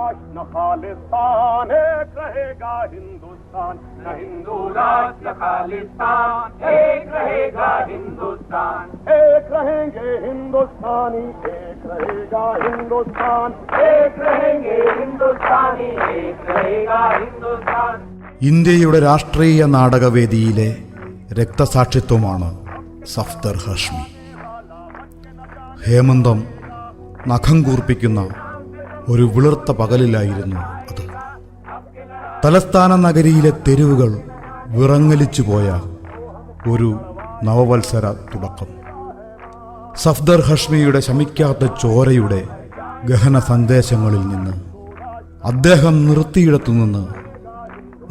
राष्ट्र न खालिस्तान, एक रहेगा हिंदुस्तान, न हिंदू राष्ट्र न खालिस्तान, एक रहेगा हिंदुस्तान, एक रहेंगे हिंदुस्तानी, एक रहेगा हिंदुस्तान, एक रहेंगे हिंदुस्तानी, एक रहेगा हिंदुस्तान. ഇന്ത്യയുടെ രാഷ്ട്രീയ നാടകവേദിയിലെ രക്തസാക്ഷിത്വമാണ് സഫ്ദർ ഹാഷ്മി. ഹേമന്തം നഖം കൂർപ്പിക്കുന്ന ഒരു വിളിർത്ത പകലിലായിരുന്നു അത്. തലസ്ഥാന നഗരിയിലെ തെരുവുകൾ വിറങ്ങലിച്ചു പോയ ഒരു നവവത്സര തുടക്കം. സഫ്ദർ ഹാഷ്മിയുടെ ശമിക്കാത്ത ചോരയുടെ ഗഹന സന്ദേശങ്ങളിൽ നിന്ന്, അദ്ദേഹം നിർത്തിയിടത്തുനിന്ന്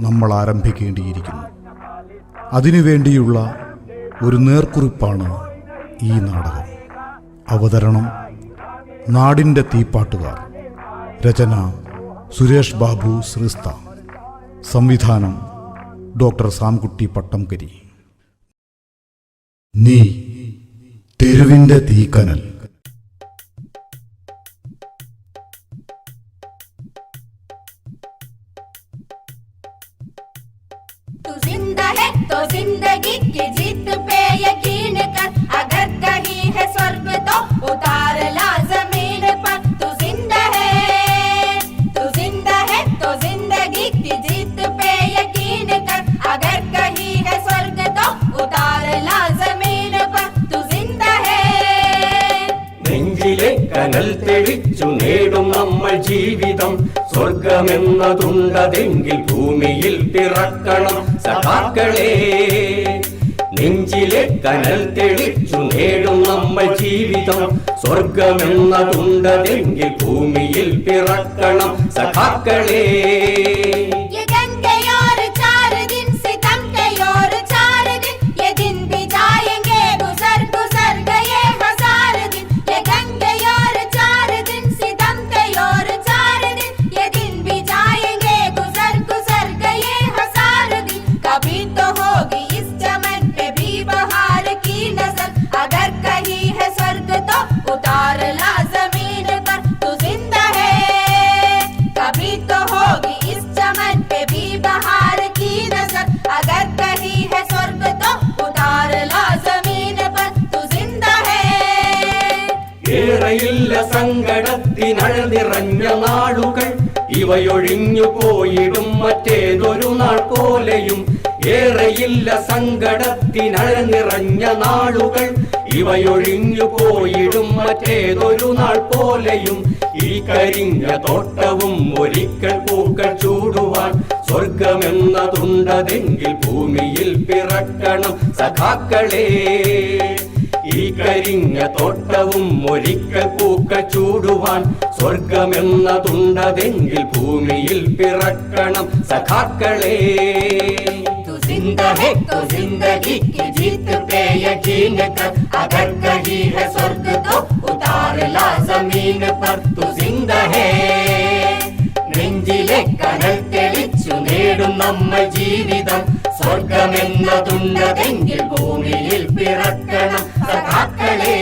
നമ്മൾ ആരംഭിക്കേണ്ടിയിരിക്കുന്നു. അതിനുവേണ്ടിയുള്ള ഒരു നേർക്കുറിപ്പാണ് ഈ നാടകം. അവതരണം നാടിൻ്റെ തീപ്പാട്ടുകാർ. രചന സുരേഷ് ബാബു ശ്രീസ്ത. സംവിധാനം ഡോക്ടർ സാംകുട്ടി പട്ടംകരി. നീ തെരുവിൻ്റെ തീക്കനൽ. तू जिंदा है तो जिंदगी की जीत पे यकीन कर, अगर कहीं है स्वर्ग तो उतार ला जमीन पर. तू जिंदा है तो जिंदगी की जीत पे यकीन कर, अगर कहीं है स्वर्ग तो उतार ला जमीन पर. तू जिंदा है. നെഞ്ചിലെ കനൽ തെളിച്ചു നേടും നമ്മൾ ജീവിതം, സ്വർഗമെന്നതുണ്ടതെങ്കിൽ ഭൂമിയിൽ പിറക്കണം സഖാക്കളെ. നെഞ്ചിലെ കനൽ തെളിച്ചു നേടും നമ്മൾ ജീവിതം, സ്വർഗമെന്നതുണ്ടതെങ്കിൽ ഭൂമിയിൽ പിറക്കണം സഖാക്കളെ. ഏറെയില്ല സങ്കടത്തിനഴനിറഞ്ഞ നാളുകൾ, ഇവയൊഴിഞ്ഞു പോയിടും മറ്റേതൊരു നാൾ പോലെയും. ഏറെയില്ല സങ്കടത്തിനഴനിറഞ്ഞ നാളുകൾ, ഇവയൊഴിഞ്ഞു പോയിടും മറ്റേതൊരു നാൾ പോലെയും. ഈ കരിഞ്ഞ തോട്ടവും ഒരിക്കൽ പൂക്കൾ ചൂടുവാൻ, സ്വർഗമെന്നതുണ്ടതെങ്കിൽ ഭൂമിയിൽ പിറക്കണം സഖാക്കളെ. ഈ കരിഞ്ഞ തോട്ടവും ഒരിക്കൽ പൂക്കൾ ചൂടുവാൻ, സ്വർഗമെന്നതുണ്ടതെങ്കിൽ ഭൂമിയിൽ പിറക്കണം സഖാക്കളെ. जिंदा है तो जिंदगी की जीत पे यकीन कर, अगर कहीं है स्वर्ग तो उतार ला जमीन पर. तू जिंदा है. നെഞ്ചിലെ കനൽ തെളിച്ചു നേടും നമ്മൾ ജീവിതം, സ്വർഗമെന്നതുണ്ടതെങ്കിൽ ഭൂമിയിൽ പിറക്കണം സഖാക്കളെ.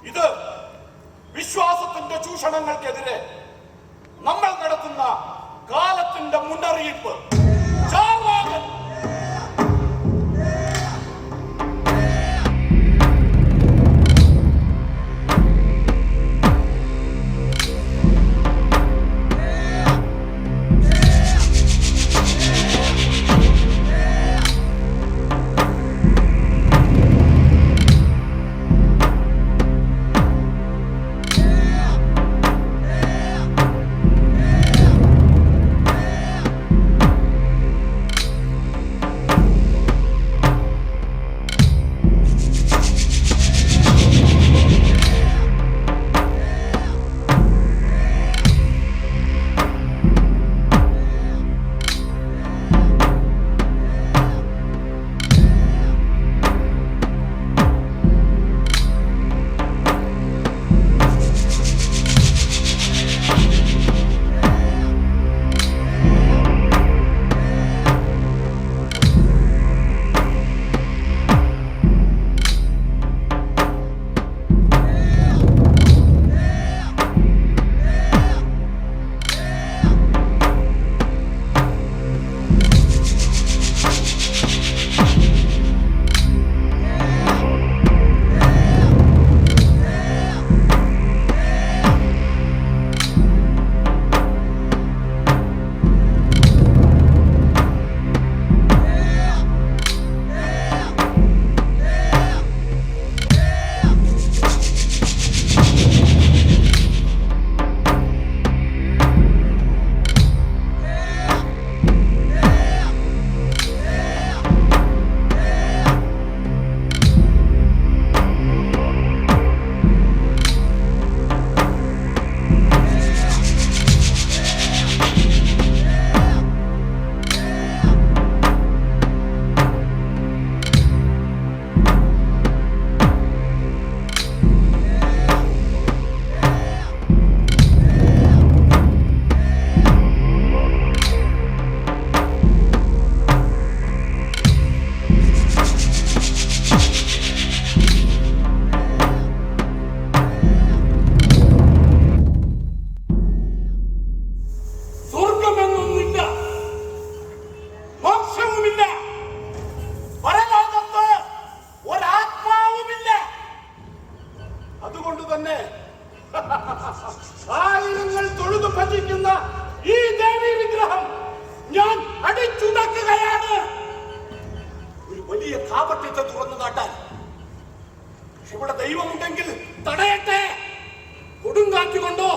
ഇത് വിശ്വാസത്തിന്റെ ചൂഷണങ്ങൾക്കെതിരെ നമ്മൾ നടത്തുന്ന കാലത്തിന്റെ മുന്നറിയിപ്പ്. ഈ ദേവി വിഗ്രഹം ഞാൻ അടിച്ചുടക്കുകയാണ്. ഒരു വലിയ കാപട്യത്തെ തുറന്നു കാട്ടാൻ ഇവിടെ ദൈവമുണ്ടെങ്കിൽ തടയട്ടെ. കൊടുങ്കാറ്റ് കൊണ്ടോ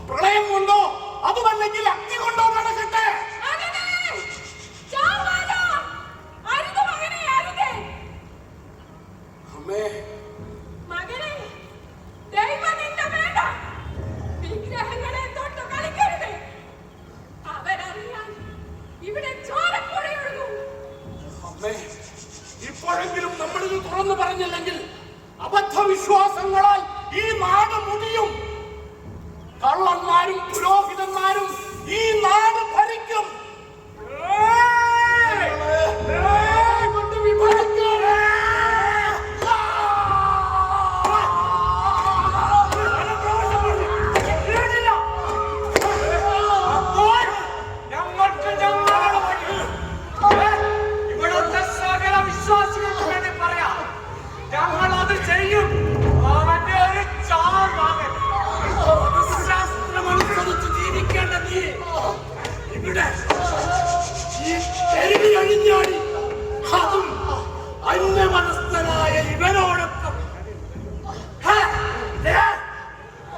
പ്രളയം കൊണ്ടോ അതുമല്ലെങ്കിൽ അഗ്നി കൊണ്ടോ നടക്കട്ടെ. അമ്മേ, മകനെ, ദൈവം നിന്നെ വേണ്ട. വിഗ്രഹങ്ങളെ തൊട്ട് കളിക്കരുത്. അവരറിയാൻ ഇവിടെ ചോരപ്പുഴയൊഴുകും. അമ്മേ, ഇപ്പോഴെങ്കിലും നമ്മളിത് തുറന്നു പറഞ്ഞില്ലെങ്കിൽ അബദ്ധവിശ്വാസങ്ങളാൽ ഈ നാട് മുടിയും. കള്ളന്മാരും പുരോഹിതന്മാരും ഈ നാട് ഭരിക്കും. കൊണ്ട് വിഭജിക്കും. ഞങ്ങൾക്ക് ഞങ്ങളുടെ വഴി. ഇവിടുത്തെ സകല വിശ്വാസികൾക്ക് വേണ്ടി പറയാം, ഞങ്ങൾ അത് ചെയ്യും. അവന്റെ ഒരു ചാവാകൻ ശാസ്ത്രമനുസരിച്ച് ജീവിക്കേണ്ട നീ ഇവിടെ ഈ തെരുവിൽ അഴിഞ്ഞാടി, അതും അന്യമനസ്ഥനായ ഇവനോടൊപ്പം.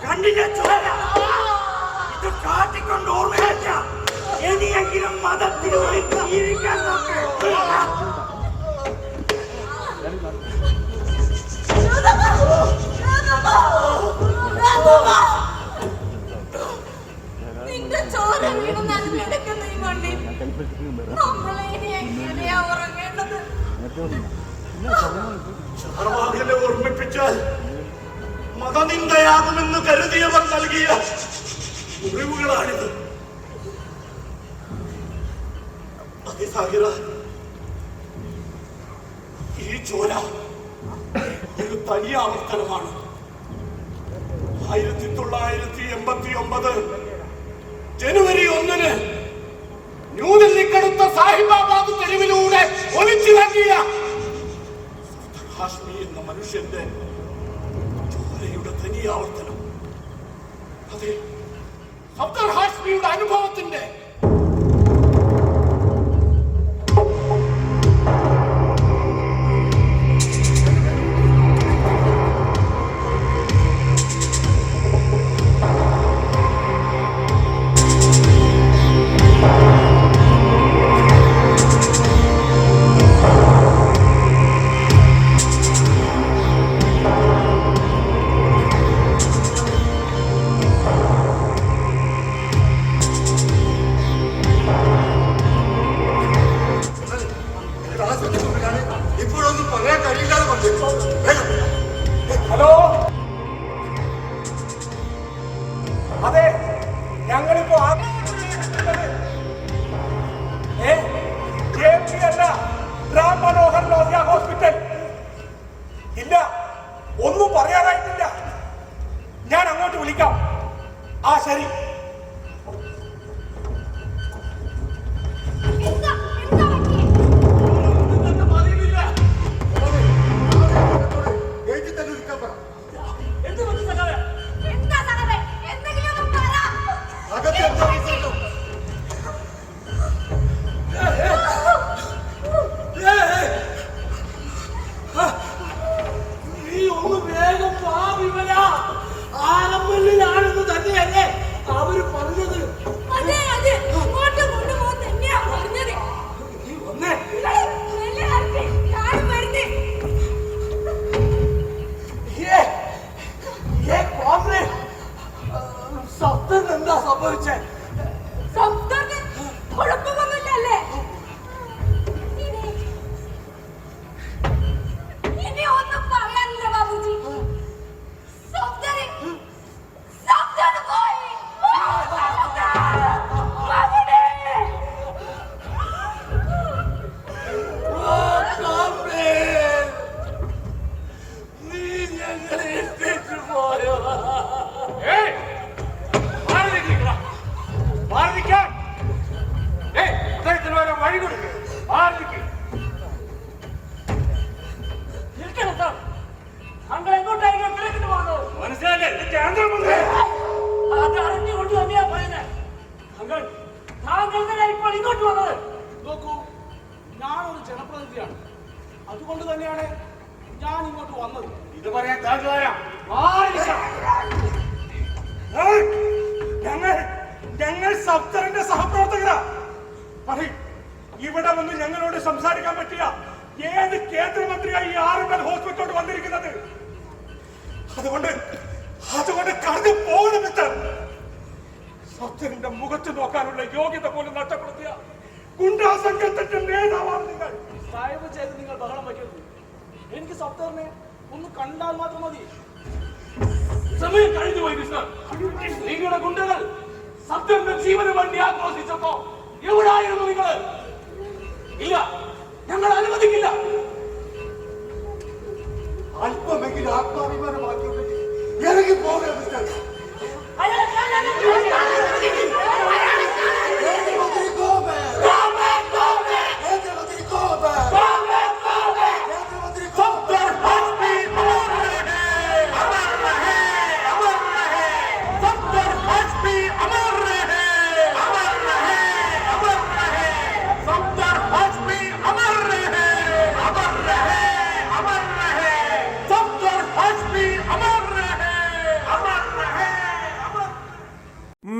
കണ്ടില്ല ചോര, ഇത് കാട്ടിക്കൊണ്ട് ഓർമ്മയില്ല. ഇനിയെങ്കിലും മതത്തിൽ ജീവിക്കാൻ നോക്ക്. നിന്റെ ചോര വീണ് നനഞ്ഞെടുക്കുന്നതും കൊണ്ട് നമ്മളെ ഇനി എങ്ങനെയാ ഉറങ്ങേണ്ടത്? ചാർവാകനെ ഓർമ്മിപ്പിച്ചാൽ മതനിന്ദയാകുമെന്ന് കരുതിയവർ നൽകിയ മുറിവുകളാണിത്. അതിസാഹിറ, ഈ ചോര ഒരു തനി ആവർത്തനമാണ്. 1989 ജനുവരി 1 ന്യൂഡൽഹിക്കടുത്ത സാഹിബാബാദ് തെരുവിലൂടെ ഒലിച്ചിറങ്ങിയ ഹാഷ്മി എന്ന മനുഷ്യന്റെ ചോരയുടെ തനി ആവർത്തനം. അതെ, സഫ്ദർ ഹാഷ്മിയുടെ അനുഭവത്തിന്റെ. ഹലോ, അതെ, ഞങ്ങളിപ്പോ അല്ല, റാം മനോഹർ ലോഹ്യ ഹോസ്പിറ്റൽ. ഇല്ല, ഒന്നും പറയാനായിട്ടില്ല. ഞാൻ അങ്ങോട്ട് വിളിക്കാം. ആ ശരി. ആരംഭിലാണെന്ന് തന്നെയല്ലേ അവര് പറഞ്ഞത്? സപ്തന് എന്താ സംഭവിച്ചേ? കുഴപ്പമൊന്നുമില്ലല്ലേ? ഇനി ഒന്നും പറയാനില്ല ബാബുജി. സഫ്ദർ പോയി. നീ ഞങ്ങളെ എത്തിച്ചു പോയോ? ഇപ്പോൾ ഇങ്ങോട്ട് വന്നത്? നോക്കൂ, ഞാനൊരു ജനപ്രതിനിധിയാണ്. അതുകൊണ്ട് തന്നെയാണ് ഞാൻ ഇങ്ങോട്ട് വന്നത്. ഇത് പറയാൻ ഞങ്ങൾ സഫ്തറിന്റെ സഹപ്രവർത്തകരാ. പറയും, ഇവിടെ വന്ന് ഞങ്ങളോട് സംസാരിക്കാൻ പറ്റിയ ഏത് കേന്ദ്രമന്ത്രിയായി ഈ ആറുകൾ ഹോസ്പിറ്റലോട് വന്നിരിക്കുന്നത്? അതുകൊണ്ട് കടന്നു പോകണം മിസ്റ്റർ. സഫ്തറിന്റെ മുഖത്ത് നോക്കാനുള്ള യോഗ്യത പോലും നഷ്ടപ്പെടുത്തിയ ഗുണ്ടാ സംഘത്തിന്റെ നേതാവാണ് നിങ്ങൾ. ദയവ് ചെയ്ത് നിങ്ങൾ ബഹളം വയ്ക്കരുത്. എനിക്ക് സഫ്തറിനെ ഒന്ന് കണ്ടാൽ മാത്രം മതി. സമയം കഴിഞ്ഞു പോയി മിസ്റ്റർ. നിങ്ങളുടെ ഗുണ്ടകൾ സഫ്തറിന്റെ ജീവന് വേണ്ടി ആക്രോശിച്ചപ്പോ എവിടായിരുന്നു നിങ്ങൾ? ഇല്ല, ഞങ്ങൾ അനുവദിക്കില്ല. അല്പമെങ്കിലും ആത്മാഭിമാനമാക്കിയുണ്ടെങ്കിൽ ഇറങ്ങി പോകണം മിസ്റ്റർ.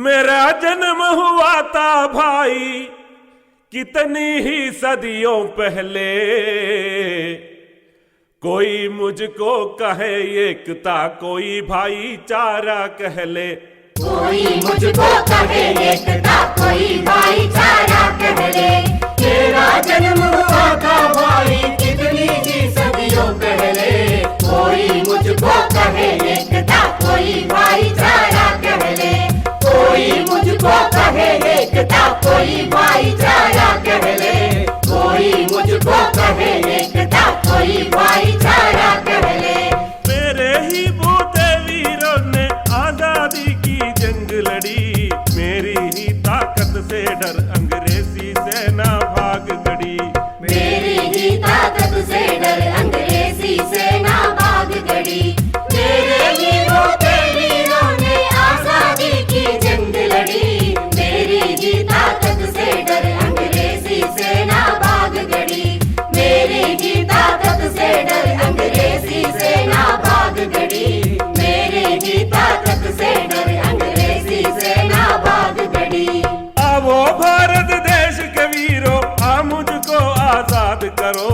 मेरा जन्म हुआ था भाई कितनी ही सदियों पहले, कोई मुझको कहे एकता, कोई भाईचारा कह ले। कोई मुझको कहे एकता, कोई भाईचारा कह ले। मेरा जन्म हुआ था भाई कितनी ही सदियों पहले, कोई मुझको कहे एकता, कोई भाईचारा कह ले। कोई मुझको कहे एकता, कोई भाईचारा कह ले। कोई मुझको कहे एकता, कोई भाईचारा कह ले। मेरे ही बूते वीरों ने आजादी की जंग लड़ी, मेरी ही ताकत से डर अंग्रेजी सेना भाग गई। मेरी ही ताकत से डर अंग्रेजी सेना भाग गई। मेरे ही बूते वीरों ने आजादी की जंग लड़ी, मेरी ही ताकत से डर अंग्रेजी सेना भाग गई। मेरी ही ताकत से डर अंग्रेजी सेना भाग गई। मेरी ही ताकत से डर अंग्रेजी सेना भाग गई। आवो भारत देश के वीरों, आ मुझको आजाद करो,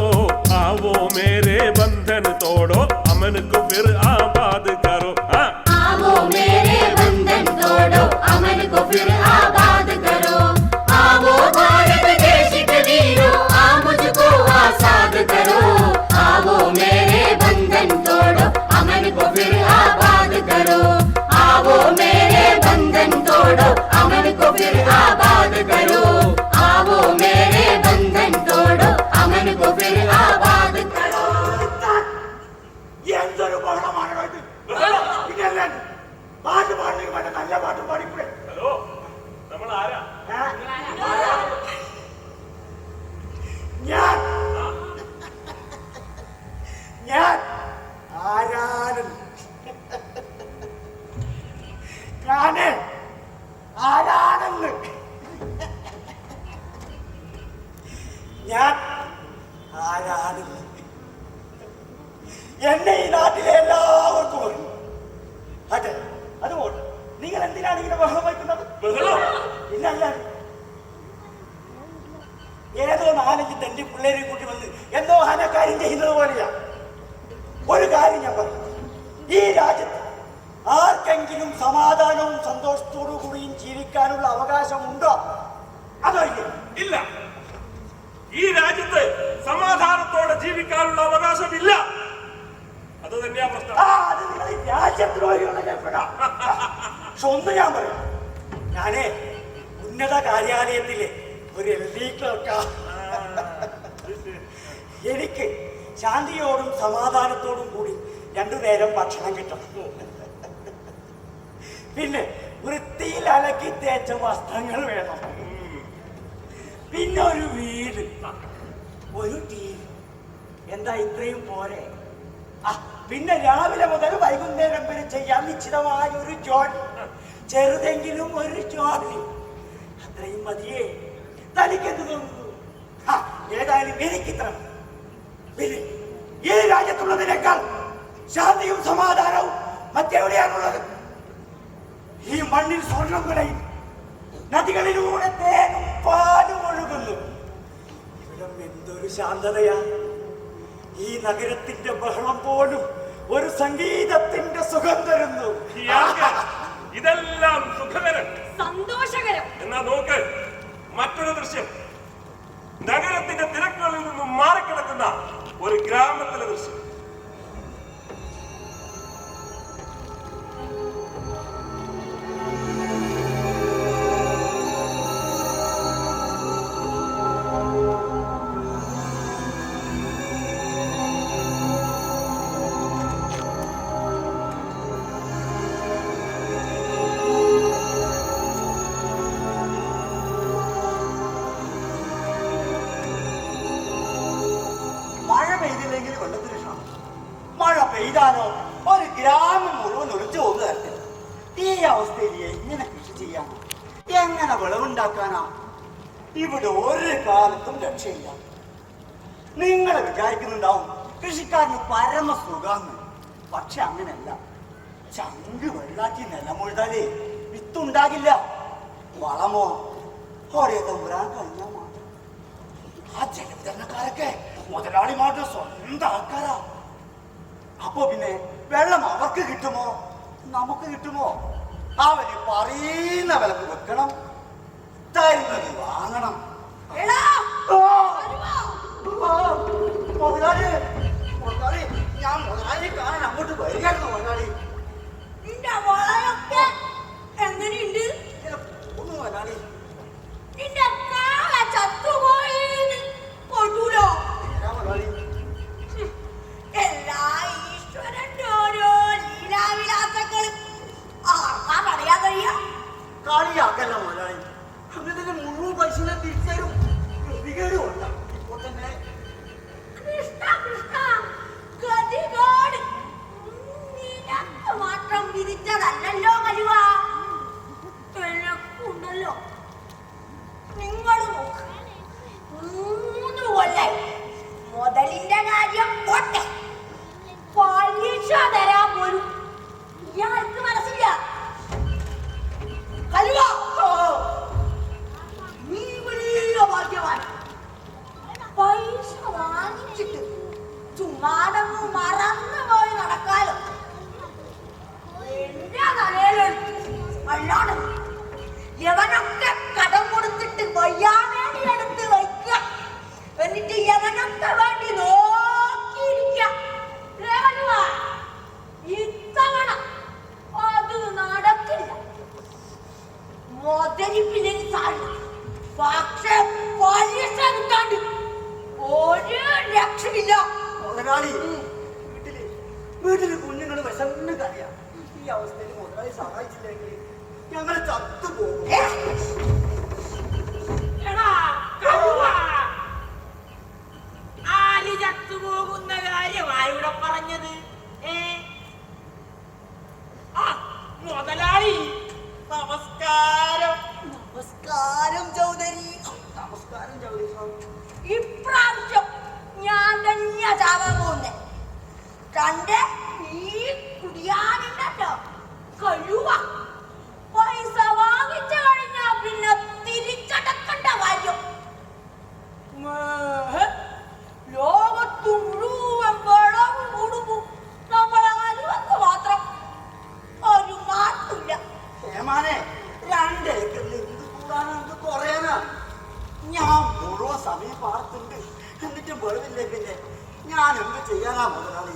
आवो मेरे बंधन तोड़ो, अमन को फिर आबाद करो। आवो मेरे बंधन तोड़ो, अमन को फिर आबाद करो। आवो भारत देश के वीरों, आ मुझको आजाद करो। आवो मेरे बंधन तोड़ो, अमन को फिर आबाद करो। आवो मेरे बंधन तोड़ो, अमन को फिर आबाद करो। आवो मेरे बंधन तोड़ो, अमन को फिर आबाद करो। എന്തൊരു ബഹളമാണോ ഇത്? ഇതല്ലേ പാട്ട് പാടണമെങ്കിൽ വേണ്ട നല്ല പാട്ട് പാടിക്കൂടെ? ഹലോ, നമ്മൾ ആരാ? ഞാൻ ആരാണെന്ന് ഞാന് ആരാണെന്ന് ഞാൻ ആരാണെന്ന് എന്നെ ഈ നാട്ടിലെ എല്ലാവർക്കും അറിയും. അതെ, അതുകൊണ്ട് നിങ്ങൾ എന്തിനാണ് ഇങ്ങനെ ബഹളം വയ്ക്കുന്നത്? ഇല്ല, ഏതോ നാലഞ്ച് തെണ്ടി പിള്ളേരെ കൂട്ടി വന്ന് എന്തോ ഹനക്കാര്യം ചെയ്യുന്നത് പോലെയാ. ഒരു കാര്യം ഞാൻ പറഞ്ഞു, ഈ രാജ്യത്ത് ആർക്കെങ്കിലും സമാധാനവും സന്തോഷത്തോടു കൂടിയും ജീവിക്കാനുള്ള അവകാശമുണ്ടോ? അതോ ഇല്ല? ഈ രാജ്യത്ത് സമാധാനത്തോടെ ജീവിക്കാനുള്ള അവകാശമില്ല. അത് തന്നെയാ പ്രശ്നം. അത് നിങ്ങൾ രാജ്യദ്രോഹികളെ കേൾപ്പെടാം. പക്ഷെ ഒന്ന് ഞാൻ പറയാം, ഞാനേ ഉന്നത കാര്യാലയത്തിലെ ഒരു LD ക്ലർക്കാ. എനിക്ക് ശാന്തിയോടും സമാധാനത്തോടും കൂടി 2 നേരം ഭക്ഷണം കിട്ടണം. പിന്നെ വൃത്തിയിൽ അലക്കി തേച്ച വസ്ത്രങ്ങൾ വേണം. പിന്നെ ഒരു വീട്, ഒരു TV. എന്താ ഇത്രയും പോരെ? പിന്നെ രാവിലെ മുതൽ വൈകുന്നേരം വരെ ചെയ്യാൻ നിശ്ചിതമായ ഒരു ജോലി, ചെറുതെങ്കിലും ഒരു ജോലി. അത്രയും മതിയേ. തനിക്കെന്ത് തോന്നുന്നു? ഏതായാലും എനിക്കിത്ര ഈ രാജ്യത്തുള്ളതിനേക്കാൾ ശാന്തിയും സമാധാനവും മറ്റെവിടെയാണുള്ളത്? ഈ മണ്ണിൽ സ്വർണം വിളയും, നദികളിലൂടെ തേനും പാലും ഒഴുകുന്നു. ഇവിടെ എന്തൊരു ശാന്തതയാ! ഈ നഗരത്തിന്റെ ബഹളം പോലും ഒരു സംഗീതത്തിന്റെ സുഖം തരുന്നു. ഇതെല്ലാം സുഖകരം, സന്തോഷകരം. എന്നാ നോക്ക് മറ്റൊരു ദൃശ്യം. നഗരത്തിന്റെ തിരക്കുകളിൽ നിന്നും മാറിക്കിടക്കുന്ന ഒരു ഗ്രാമത്തിലെ ദൃശ്യം. മഴ പെയ്തില്ലെങ്കിൽ വെള്ളത്തിന് ക്ഷാമം, മഴ പെയ്താലോ ഒരു ഗ്രാമം മുഴുവൻ ഒളിച്ചു പോകുക. ഈ അവസ്ഥയിൽ എങ്ങനെ കൃഷി ചെയ്യാൻ, എങ്ങനെ വിളവുണ്ടാക്കാനാ? ഇവിടെ ഒരു കാലത്തും രക്ഷയില്ല. നിങ്ങൾ വിചാരിക്കുന്നുണ്ടാവും കൃഷിക്കാരന് പരമ സുഖാന്ന്. പക്ഷെ അങ്ങനെയല്ല. ചങ്ക് വെള്ളാക്കി നിലമുഴുതാലേ വിത്തുണ്ടാകില്ല. വളമോ ഒരേ തമ്പുരാൻ കഴിഞ്ഞാൽ മാത്രം. ആ ജലവിതരണക്കാരൊക്കെ മുതലാളിമാരുടെ സ്വന്തം ആൾക്കാരാ. അപ്പൊ പിന്നെ വെള്ളം അവർക്ക് കിട്ടുമോ നമുക്ക് കിട്ടുമോ? അവര് പറയുന്ന വിലക്ക് വെക്കണം, തരുന്നത് വാങ്ങണം. മുതലാളി മുതലാളി, ഞാൻ മുതലാളി കാണാൻ അങ്ങോട്ട് വരികയായിരുന്നു. മുതലാളി നിന്റെ വളയൊക്കെ എങ്ങനെയുണ്ട്? ഒന്ന് മുതലാളി, നിന്റെ കാള ചത്തുപോയി കൊണ്ടൂലോ? മുതലാളി എല്ലാ ഈശ്വരന്റെ ഓരോ ലീലാവിലാസങ്ങൾ അറിയാൻ കഴിയാ. കളിയാക്കല്ല മുതലാളി, അങ്ങനെ മുഴുവൻ പൈസ തിരിച്ചരും. ഗതികേടുമുണ്ട്. ഇപ്പോൾ തന്നെ കൃഷ്ണ കൃഷ്ണ, ഗതികേട് നിനക്ക് മാത്രം വിധിച്ചതല്ലല്ലോ കരുവ, എനക്കുണ്ടല്ലോ. നിങ്ങൾ നോക്ക്, 3 കൊല്ലായി മുതലിന്റെ കാര്യം പോട്ടെ, പലിശ തരാൻ പോലും ഇയാൾക്ക് മനസ്സില്ല. കരുവ, നീ വലിയ ഭാഗ്യവാൻ. പൈസ വാങ്ങിച്ചിട്ട് ചുമ്മാതങ്ങ് മറന്നു പോയി നടക്കാലോ. എന്റെ തലയിലെടുത്ത് അല്ലാതെ യവനൊക്കെ കടം കൊടുത്തിട്ട് വയ്യാവേണ്ടി എടുത്ത് വയ്ക്കുക, എന്നിട്ട് യവനൊക്കെ വേണ്ടി നോക്കിയിരിക്കുക. ഇത്തവണ അത് നടക്കില്ല. മുതലിപ്പില്ലെങ്കിൽ സാധിക്കും, പക്ഷെ പലിശ കിട്ടാണ്ട് ഒരു രക്ഷയില്ല. മുതലാളി വീട്ടില് കുഞ്ഞുങ്ങൾ വിശന്ന് കഴിയാം. ഈ അവസ്ഥയിൽ മുതലാളി സഹായിച്ചില്ലെങ്കിൽ ഞങ്ങൾ ചത്തുപോകും. ആര് ചത്തുപോകുന്ന കാര്യമാണ് ഇവിടെ പറഞ്ഞത്? മുതലാളി നമസ്കാരം. നമസ്കാരം ചൗധരി. നമസ്കാരം ചൗധരി സാബ്. ഇപ്രാവശ്യം ഞാൻ തന്നെ ചാവാൻ പോകുന്നേ. കണ്ട് ഈ കുടിയാനുണ്ടല്ലോ കഴിവ, പൈസ വാങ്ങിച്ചു കഴിഞ്ഞാ പിന്നെ തിരിച്ചടക്കേണ്ട കാര്യം. ലോകത്തു മുഴുവൻ വെള്ളം കൊടുക്കും, നമ്മളെ കഴിവെന്ന് മാത്രം ഒരു മാറ്റില്ല. ഏമാനെ 2 ഏക്കറിൽ എന്ത് കൂടാനാ, എന്ത് കുറയാനാ? ഞാൻ മുഴുവൻ സമയം പാർത്തുണ്ട്, എന്നിട്ടും വെറുതെ. പിന്നെ ഞാൻ എന്ത് ചെയ്യാനാ മുതലാളി?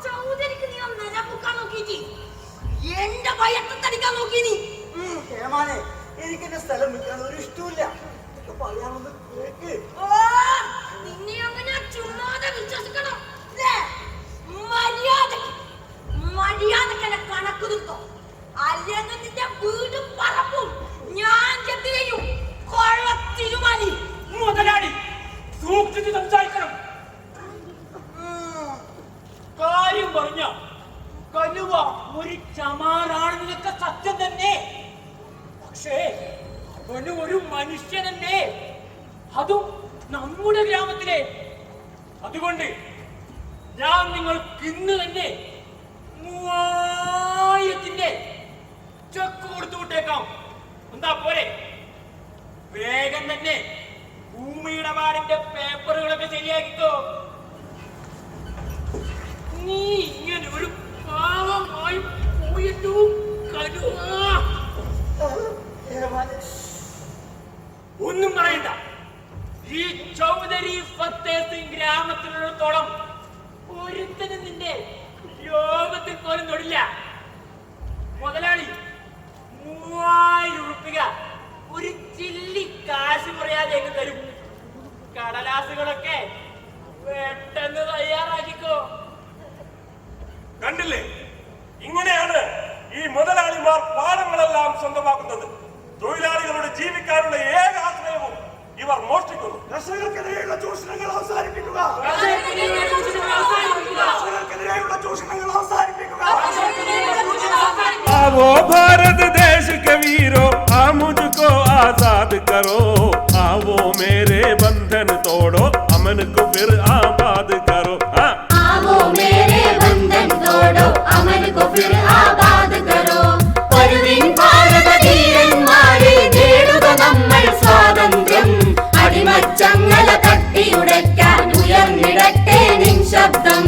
ചൗധരിക്ക് നീ നിലമുക്കാൻ നോക്കിയിട്ട് എന്റെ ഭയത്തടിക്കാൻ നോക്കി നീ. ഏമാനെ, എനിക്ക് എന്റെ സ്ഥലം വിൽക്കാൻ ഒരു ഇഷ്ടമില്ല. ഇതൊക്കെ പറയാനൊന്ന് കേക്ക്. നിന്നെ അങ്ങനെ ചുമ്മാതെ വിശ്വസിക്കണം. മര്യാദക്ക് എന്നെ കണക്ക് നിർത്തോ, അല്ലെങ്കിൽ നിന്റെ വീടും പറപ്പും ഞാൻ ചെത്തി ചെയ്യും. കൊള്ളത്തിരുമാനി. മുതലാളി സൂക്ഷിച്ച് സംസാരിക്കണം. കാര്യം പറഞ്ഞ കലുവ ഒരു ചമാറാണെന്നൊക്കെ സത്യം തന്നെ. പക്ഷേ അവന് ഒരു മനുഷ്യനല്ലേ, അതും നമ്മുടെ ഗ്രാമത്തിലെ. അതുകൊണ്ട് ഞാൻ നിങ്ങൾക്ക് ഇന്ന് തന്നെ 3000 ചെക്ക് കൊടുത്തു വിട്ടേക്കാം. എന്താ പോരെ? വേഗം തന്നെ ഭൂമിയിടപാടിന്റെ പേപ്പറുകളൊക്കെ ശരിയാക്കിക്കോ. നീ ഇങ്ങനെ ഒരു പാവമായി പോയിട്ടും ഒന്നും പറയണ്ട. ഈ ചൗധരി ഫത്തേഹ് സിംഗ് ഗ്രാമത്തിലുള്ളിടത്തോളം ഒരുത്തനും നിന്റെ ലോകത്തിൽ പോലും തൊടില്ല. മുതലാളി 3000 ഉറുപ്പിക ഒരു ചില്ലി കാശ് പറയാതെ അങ്ങ് തരും. കടലാസുകളൊക്കെ പെട്ടെന്ന് തയ്യാറാക്കിക്കോ. കണ്ടില്ലേ, ഇങ്ങനെയാണ് ഈ മുതലാളിമാർ പാടങ്ങളെല്ലാം സ്വന്തമാക്കുന്നത്. തൊഴിലാളികളുടെ ജീവിക്കാനുള്ള ഏക ആശ്രയവും ഇവർ മോഷ്ടിക്കുന്നു. കർഷകർക്കെതിരെയുള്ള ചൂഷണങ്ങൾ അവസാനിപ്പിക്കുക. കർഷകർക്കെതിരെയുള്ള ചൂഷണങ്ങൾ അവസാനിപ്പിക്കുക. आओ भारत देश के वीरों, आ मुझको आजाद करो. आओ मेरे बंधन तोड़ो, अमन को फिर आबाद करो. आओ मेरे बंधन तोड़ो, अमन को फिर आबाद करो. परवीन भारत ധീരന്മാരെ നേടുക നമ്മൾ സ്വാതന്ത്ര്യം. അടിമച്ചങ്ങല തട്ടിയുടയ്ക്കാൻ ഉയർന്നിടട്ടെ നിൻ ശബ്ദം.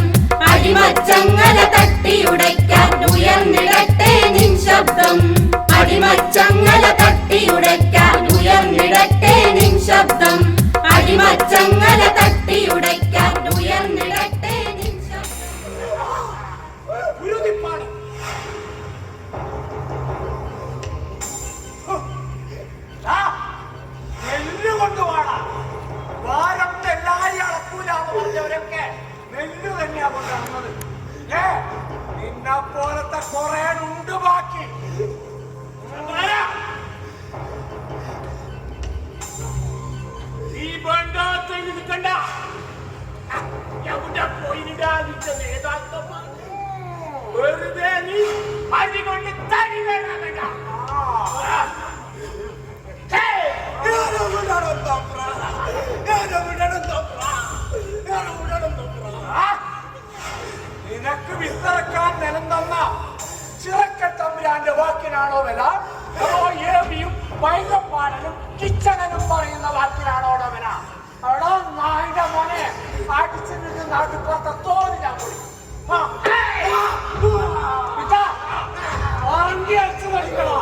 അടിമച്ചങ്ങല തട്ടിയുടയ്ക്കാൻ ഉയർന്നിടട്ടെ നിൻ ശബ്ദം. അടിമച്ചങ്ങല തട്ടിയുടയ്ക്കാൻ ഉയർന്നിടട്ടെ നിൻ ശബ്ദം. അടിമച്ചങ്ങല തട്ടിയുടയ്ക്കാൻ ഉയർന്നിടട്ടെ നിൻ ശബ്ദം. വിരോധിപ്പാണ്. നെല്ല് കൊണ്ടുപോണ വാരത്തെ എല്ലാരും അളക്കൂലാന്ന് പറഞ്ഞവരൊക്കെ നെല്ല് തന്നെയാ കൊണ്ടുവന്നത്. നിന്നെ പോലത്തെ കുറെ ഉണ്ട് ബാക്കി. ഈ ബണ്ടാത്തിൽ നിൽക്കണ്ട. എവിടെ പോയി നിന്റെ നേതാക്കൾ വെറുതെ നീ അടികൊണ്ട് തടി വേണ്ട. നിനക്ക് വിത്തറക്കാൻ നിലം തന്ന ചിറക്കത്തമ്പുരാന്റെ വാക്കിനാണോ വില, അതോ ഏവിയും വൈകപ്പാടനും കിച്ചണനും പറയുന്ന വാക്കിനാണോ വില? അവിടെ നായിന്റെ മോനെ അടിച്ചു നിന്ന് നാട്ടുപുറത്തെ തോന്നില്ല കൂടി അടിച്ചു പഠിക്കണോ?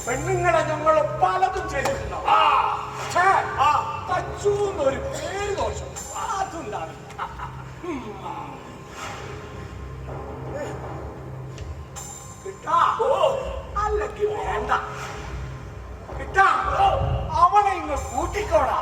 പെണ്ണുങ്ങളെ ഞങ്ങൾ പലതും ചെയ്തിട്ടുണ്ടോ? തച്ചൂന്നൊരു പേര് ദോഷം അതുണ്ടാവില്ല. കിട്ടാ അല്ലെങ്കിൽ വേണ്ട. കിട്ടാ അവളെ ഇങ്ങ് കൂട്ടിക്കോടാ.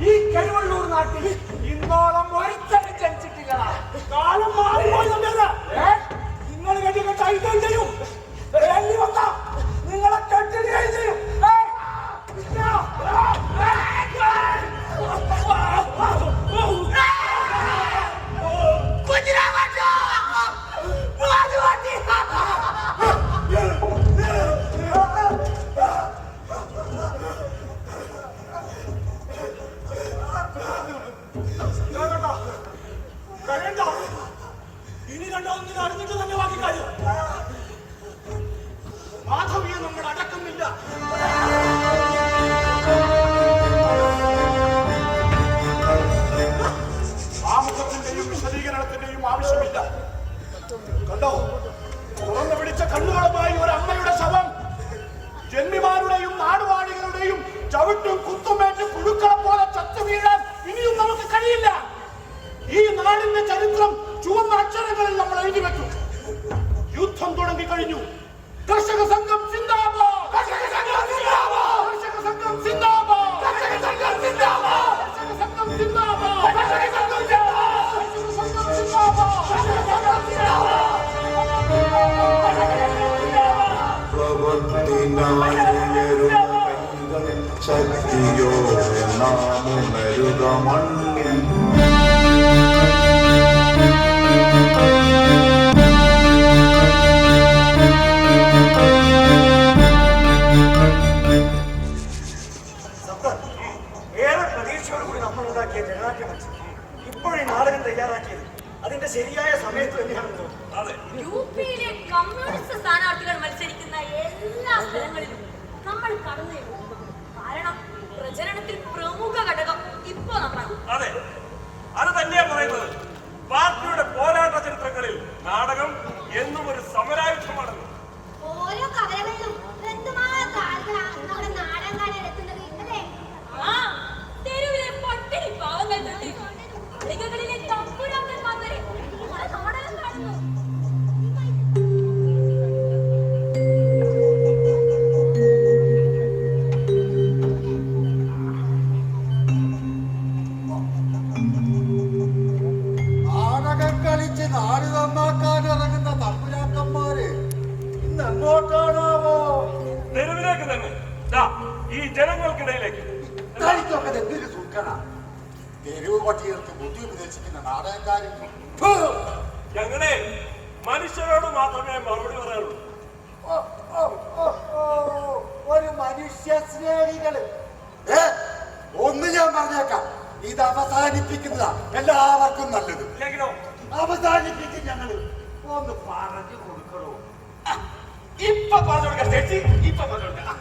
ഈ കരുവള്ളൂർ നാട്ടിൽ ഇനി രണ്ടാമത് അറിഞ്ഞിട്ട് തന്നെ ബാക്കി കാര്യം. മാധവിയെ നമ്മൾ അടക്കുന്നില്ല. ആമുഖത്തിന്റെയും വിശദീകരണത്തിന്റെയും ആവശ്യമില്ല. കണ്ടോ, തുറന്നു പിടിച്ച കണ്ണുകളുമായി ഒരു അമ്മയുടെ ശവം ജന്മിമാരുടെയും നാടുവാഴികളുടെയും ചവിട്ടും കുത്തുമേറ്റ് പുഴുക്കളെ പോലെ ചത്തു വീഴാൻ ഇനിയും നമുക്ക് കഴിയില്ല. ഈ നാടിന്റെ ചരിത്രം ചുവന്ന അക്ഷരങ്ങളിൽ നമ്മൾ എഴുതി വെച്ചു. യുദ്ധം തുടങ്ങി കഴിഞ്ഞു. കർഷക സംഘം സിന്ദാബാദ്! കർഷക സംഘം സിന്ദാബാദ്! കർഷക സംഘം സിന്ദാബാദ്! കർഷക സംഘം സിന്ദാബാദ്! കർഷക സംഘം സിന്ദാബാദ്! കർഷക സംഘം സിന്ദാബാദ്! കർഷക സംഘം സിന്ദാബാദ്! കർഷക സംഘം സിന്ദാബാദ്! ശക്തിയോ നാമുണരുക മണ്ണിൽ. ഏറെ പ്രതീക്ഷയോടുകൂടി നമ്മൾ ഉണ്ടാക്കിയ ജനനാട്യ മത്സരം ഇപ്പോഴും നാടകം തയ്യാറാക്കിയത് അതിന്റെ ശരിയായ സമയത്ത് തന്നെയാണെന്ന് തോന്നുന്നു. യുപിയിലെ കമ്മ്യൂണിസ്റ്റ് സ്ഥാനാർത്ഥികൾ മത്സരിക്കുന്ന എല്ലാ സ്ഥലങ്ങളിലും നമ്മൾ കടന്നു. കാരണം പ്രചരണത്തിൽ പ്രമുഖ ഘടകം ഇപ്പോ നമ്മൾ. അതെ, അത് തന്നെയാ പറയുന്നത്. പാർട്ടിയുടെ പോരാട്ട ചരിത്രങ്ങളിൽ നാടകം എന്നും ഒരു സമരായുധമാണെന്ന്. ഓരോ കവലകളിലും എന്തുമാത്ര ആളുകളാണ് നമ്മുടെ നാടകം കാണാൻ എത്തുന്നത് അല്ലേ? ആ തെരുവിലെ പട്ടിണി പാവങ്ങൾ തൊട്ട് അളികകളിലെ തമ്പുരാക്കന്മാർ വരെ നമ്മുടെ നാടകം കാണുന്നു. നാടകം കളിച്ച് നാട് നന്നാക്കാൻ ഇറങ്ങുന്ന തമ്പുരാക്കന്മാര് ഇന്ന് എങ്ങോട്ടാണാവോ? തെരുവിലേക്ക് തന്നെ, ദാ ഈ ജനങ്ങൾക്കിടയിലേക്ക്. കളിക്കൊക്കെ എന്തിനു സൂക്കണ? തെരുവ് പട്ടികൾക്ക് ബുദ്ധി ഉപദേശിക്കുന്ന നാടകക്കാരും ഞങ്ങളെ മനുഷ്യരോട് മാത്രമേ മറുപടി പറയാനുള്ളൂ. ഒരു മനുഷ്യ സ്നേഹികള്. ഒന്ന് ഞാൻ പറഞ്ഞേക്കാം, ഇത് അവസാനിപ്പിക്കുന്നതാ എല്ലാവർക്കും നല്ലത്. ഇല്ലെങ്കിലോ അവസാനിപ്പിക്കും ഞങ്ങള്. ഒന്ന് പറഞ്ഞു കൊടുക്കണോ? ഇപ്പൊ പറഞ്ഞു കൊടുക്കാം ചേച്ചി, ഇപ്പൊ പറഞ്ഞു കൊടുക്കാം.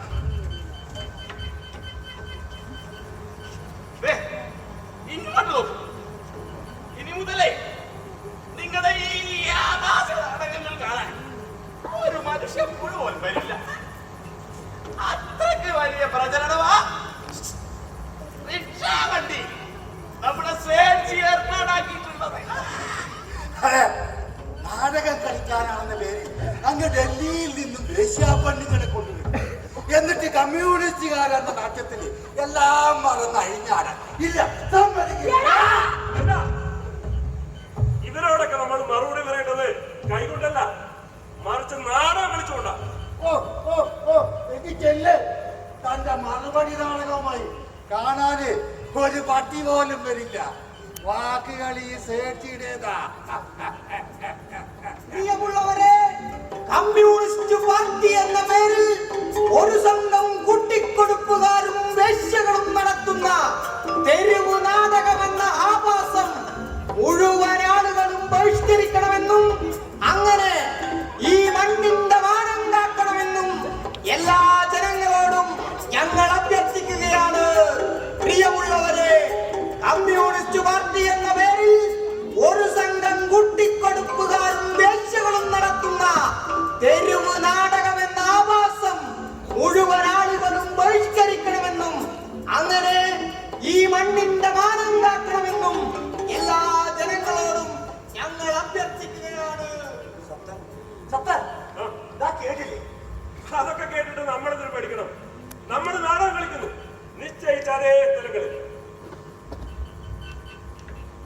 ഇങ്ങോട്ട് നോക്കൂ. ഇനി മുതലേ നിങ്ങളുടെ ഈ ആഭാസ നാടകങ്ങൾ കാണാൻ ഒരു മനുഷ്യൻ മുഴുവൻ വരില്ല. അത്രയ്ക്ക് വലിയ പ്രചരണമാ റിക്ഷാ വണ്ടി നമ്മുടെ സേൽസി ഏർപ്പാടാക്കിയിട്ടുള്ളത്. അതെ, നാടകം കളിക്കാനാണെന്ന പേര് അങ്ങ് ഡൽഹിയിൽ നിന്നും ദേശീയപ്പണ്ണികളെ കൊണ്ടുവരും. എന്നിട്ട് കമ്മ്യൂണിസ്റ്റുകാരെന്ന നാട്യത്തിൽ എല്ലാം മറന്ന് അഴിഞ്ഞാടാൻ ഇല്ല, സമ്മതിക്കില്ല. ഇതിനോടൊക്കെ നമ്മൾ മറുപടി പറയേണ്ടത് കൈകൊണ്ടല്ല, മറിച്ച് നാടകം കളിച്ചുകൊണ്ടാ. ഓ ഓ ഓ എനിക്കല്ലേ തന്റെ മറുപടി നാടകവുമായി കാണാന് ഒരു പട്ടി പോലും വരില്ല. വാക്കുകൾ ഈ സേഠിയുടേതാ. പ്രിയമുള്ളവരെ, കമ്മ്യൂണിസ്റ്റ് പാർട്ടി എന്ന പേരിൽ ഒരു സംഘം കുട്ടിക്കൊടുപ്പുകാരും വേശ്യകളും നടത്തുന്ന തെരുവു നാടകമെന്ന ആഭാസം മുഴുവൻ ആളുകളും ബഹിഷ്കരിക്കണമെന്നും അങ്ങനെ ഈ മണ്ണിന്റെ മാനം കാക്കണമെന്നും എല്ലാ ജനങ്ങളോടും ഞങ്ങൾ അഭ്യർത്ഥിക്കുകയാണ്. പ്രിയമുള്ളവരെ, കമ്മ്യൂണിസ്റ്റ് പാർട്ടി എന്ന പേരിൽ ഒരു സംഘം കുട്ടിക്കൊടുപ്പുകാരും വേശ്യകളും നടത്തുന്ന തെരുവ് നാടകമെന്ന ആഭാസം മുഴുവൻ ആളുകളും ബഹിഷ്കരിക്കണമെന്നും അങ്ങനെ ഈ മണ്ണിന്റെ മാനം കാക്കണമെന്നും എല്ലാ ജനങ്ങളോടും ഞങ്ങൾ അഭ്യർത്ഥിക്കുകയാണ്. കേട്ടില്ലേ? അതൊക്കെ കേട്ടിട്ട് നമ്മളിതിൽ പഠിക്കണം. നമ്മൾ നാടകം കളിക്കുന്നു നിശ്ചയിച്ച അതേ സ്ഥലങ്ങളിൽ.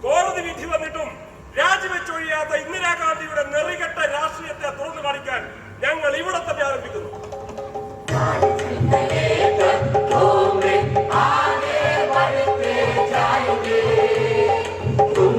കോടതി വിധി വന്നിട്ടും രാജിവെച്ചൊഴിയാത്ത ഇന്ദിരാഗാന്ധിയുടെ നെറികെട്ട രാഷ്ട്രീയത്തെ തുറന്നു കാണിക്കാൻ ഞങ്ങൾ ഇവിടെ തന്നെ ആരംഭിക്കുന്നു. तुम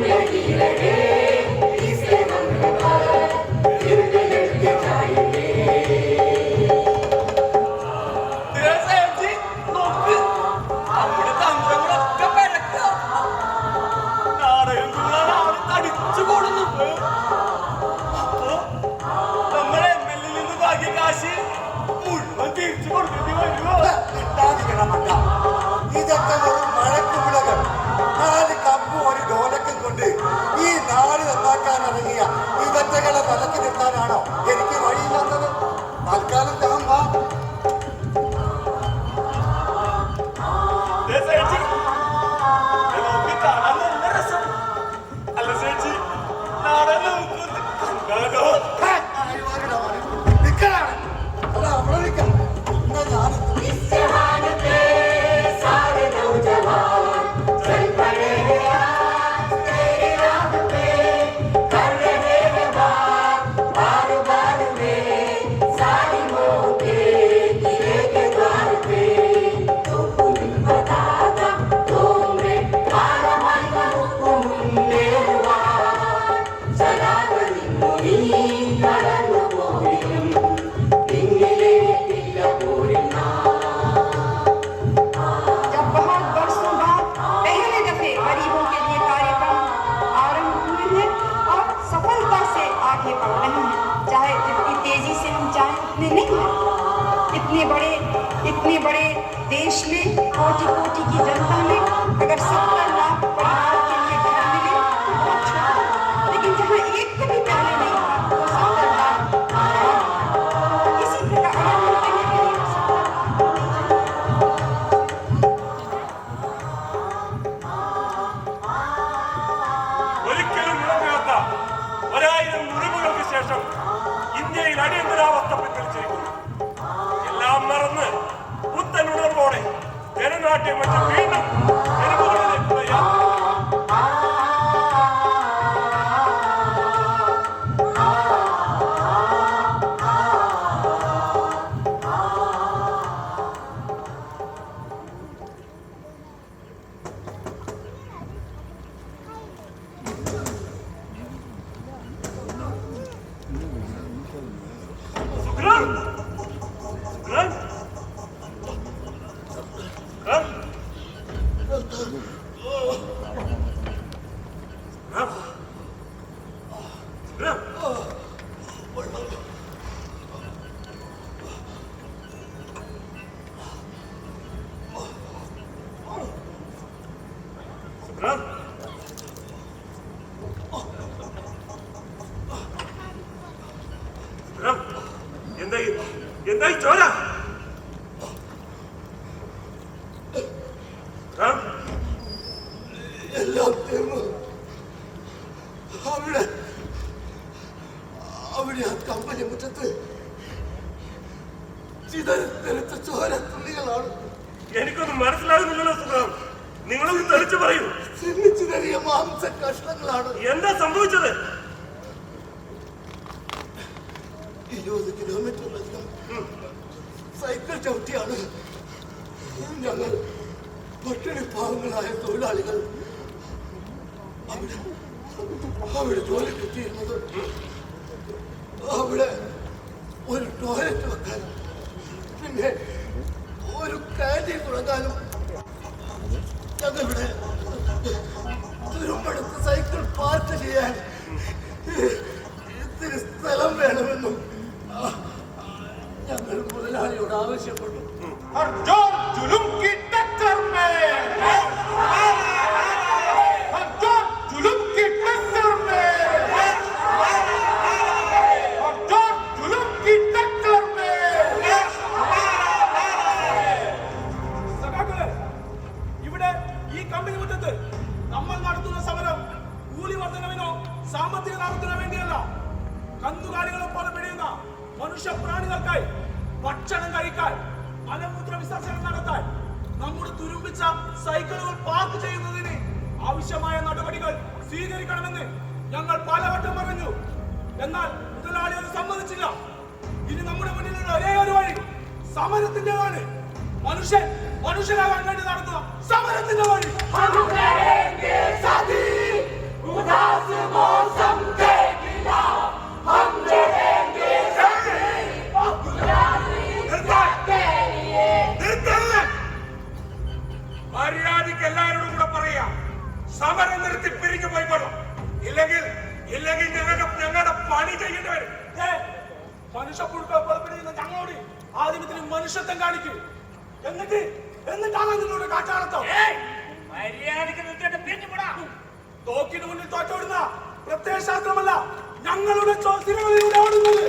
जब बहुत वर्षों बाद पहले दफे गरीबों के लिए कार्यक्रम आरंभ हुए हैं और सफलता से आगे बढ़ रहे हैं, चाहे जितनी तेजी से हम चाहें उतने नहीं है। इतने बड़े देश में कोटि कोटि की जनता में अगर 70 लाख परिवार के लिए घर मिले तो बहुत छोटा, लेकिन जहाँ एक कभी पहले नहीं था तो 70 लाख इसी प्रकार अगर हम कहें कि 70 लाख ഒരിക്കലും മുടങ്ങാത്ത 1000 മുറിവുകൾക്ക് ശേഷം ഇന്ത്യയിൽ അടിയന്തരാവസ്ഥ പിൻവലിച്ചിരിക്കുന്നു. എല്ലാം മറന്ന് പുത്തൻ ഉണർവോടെ ജനനാട്യം വെച്ച് വീണ്ടും തെരുവുകളിലേക്കുള്ള യാത്ര. സുഗ്രാം! സുഗ്രാം! സുഗ്രാം! സുഗ്രാം! സുഗ്രാം! സുഗ്രാം! എന്തായി ചോര? സുഗ്രാം! എല്ലാം തീർന്നു. അവിടെ ആ കമ്പനി മുറ്റത്ത് ചിതറിത്തെറിച്ച ചോരത്തുള്ളികളാണ്. എനിക്കൊന്നും മനസ്സിലാകുന്നില്ലല്ലോ സുഗ്രാം. നിങ്ങളൊന്ന് തെളിച്ചു പറയൂ. ചിന്നിച്ചിതറിയ മാംസ കഷ്ണങ്ങളാണ്. എന്താ സംഭവിച്ചത്? 20 കിലോമീറ്ററിലധികം സൈക്കിൾ ചവിട്ടിയാണ് ഞങ്ങൾ പട്ടിണി പാവങ്ങളായ തൊഴിലാളികൾ അവിടെ ജോലി കിട്ടിയിരുന്നത്. അവിടെ ഒരു ടോയ്ലറ്റ് വെക്കാനും പിന്നെ ഒരു കാന്റീൻ തുടങ്ങാനും ഞങ്ങളുടെ തുരുമ്പെടുത്ത് സൈക്കിൾ പാർക്ക് ചെയ്യാൻ ഇത്തിരി സ്ഥലം വേണമെന്നും ഞങ്ങൾ മുതലാളിയോട് ആവശ്യപ്പെട്ടു. സഖാക്കളെ, ഇവിടെ ഈ കമ്പനി മുറ്റത്ത് നമ്മൾ നടത്തുന്ന സമരം കൂലി വർധനവിനോ സാമ്പത്തിക ലാഭത്തിനോ വേണ്ടിയല്ല. കന്നുകാലികളെ പോലെ പിടിയുന്ന മനുഷ്യ പ്രാണികൾക്കായി ഭക്ഷണം കഴിക്കാൻ, മലമൂത്ര വിസർജനം നടത്താൻ, നമ്മുടെ തുരുമ്പിച്ച സൈക്കിളുകൾ പാർക്ക് ചെയ്യുന്നതിന് ആവശ്യമായ നടപടികൾ സ്വീകരിക്കണമെന്ന് ഞങ്ങൾ പലവട്ടം പറഞ്ഞു. എന്നാൽ മുതലാളി അത് സമ്മതിച്ചില്ല. ഇനി നമ്മുടെ മുന്നിലുള്ള ഒരേ ഒരു വഴി സമരത്തിന്റേതാണ്. മനുഷ്യരാകാൻ വേണ്ടി നടത്തുന്ന സമരത്തിന്റെ വഴി. മര്യാദയ്ക്ക് എല്ലാവരോടും കൂടെ പറയാം, സമരം നിർത്തി പിരിഞ്ഞു പോയിക്കോളും. ഇല്ലെങ്കിൽ ഞങ്ങളുടെ പണി ചെയ്യേണ്ടി വരും. മനുഷ്യപ്പുഴുക്കളെ പുറപ്പെടുന്ന ഞങ്ങളോട് ആദ്യത്തിന് മനുഷ്യത്വം കാണിക്കൂ. എന്നിട്ടാണ് നിങ്ങളുടെ കാട്ടാളത്തോ. തോക്കിന് മുന്നിൽ തോറ്റോടുന്ന പ്രത്യയശാസ്ത്രമല്ല ഞങ്ങളുടെ ചോദ്യങ്ങളിലൂടെ ഓടുന്നത്.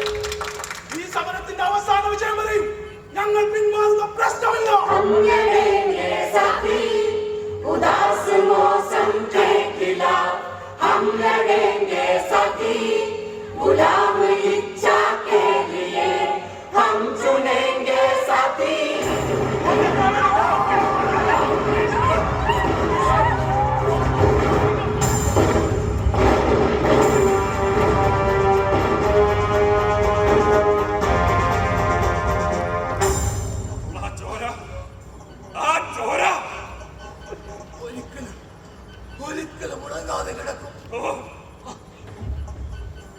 ഈ സമരത്തിന്റെ അവസാന വിജയം വരെയും ഞങ്ങൾ പിന്മാറുന്ന പ്രശ്നമില്ല. ഒരിക്കലും ഉണങ്ങാതെ കിടക്കും.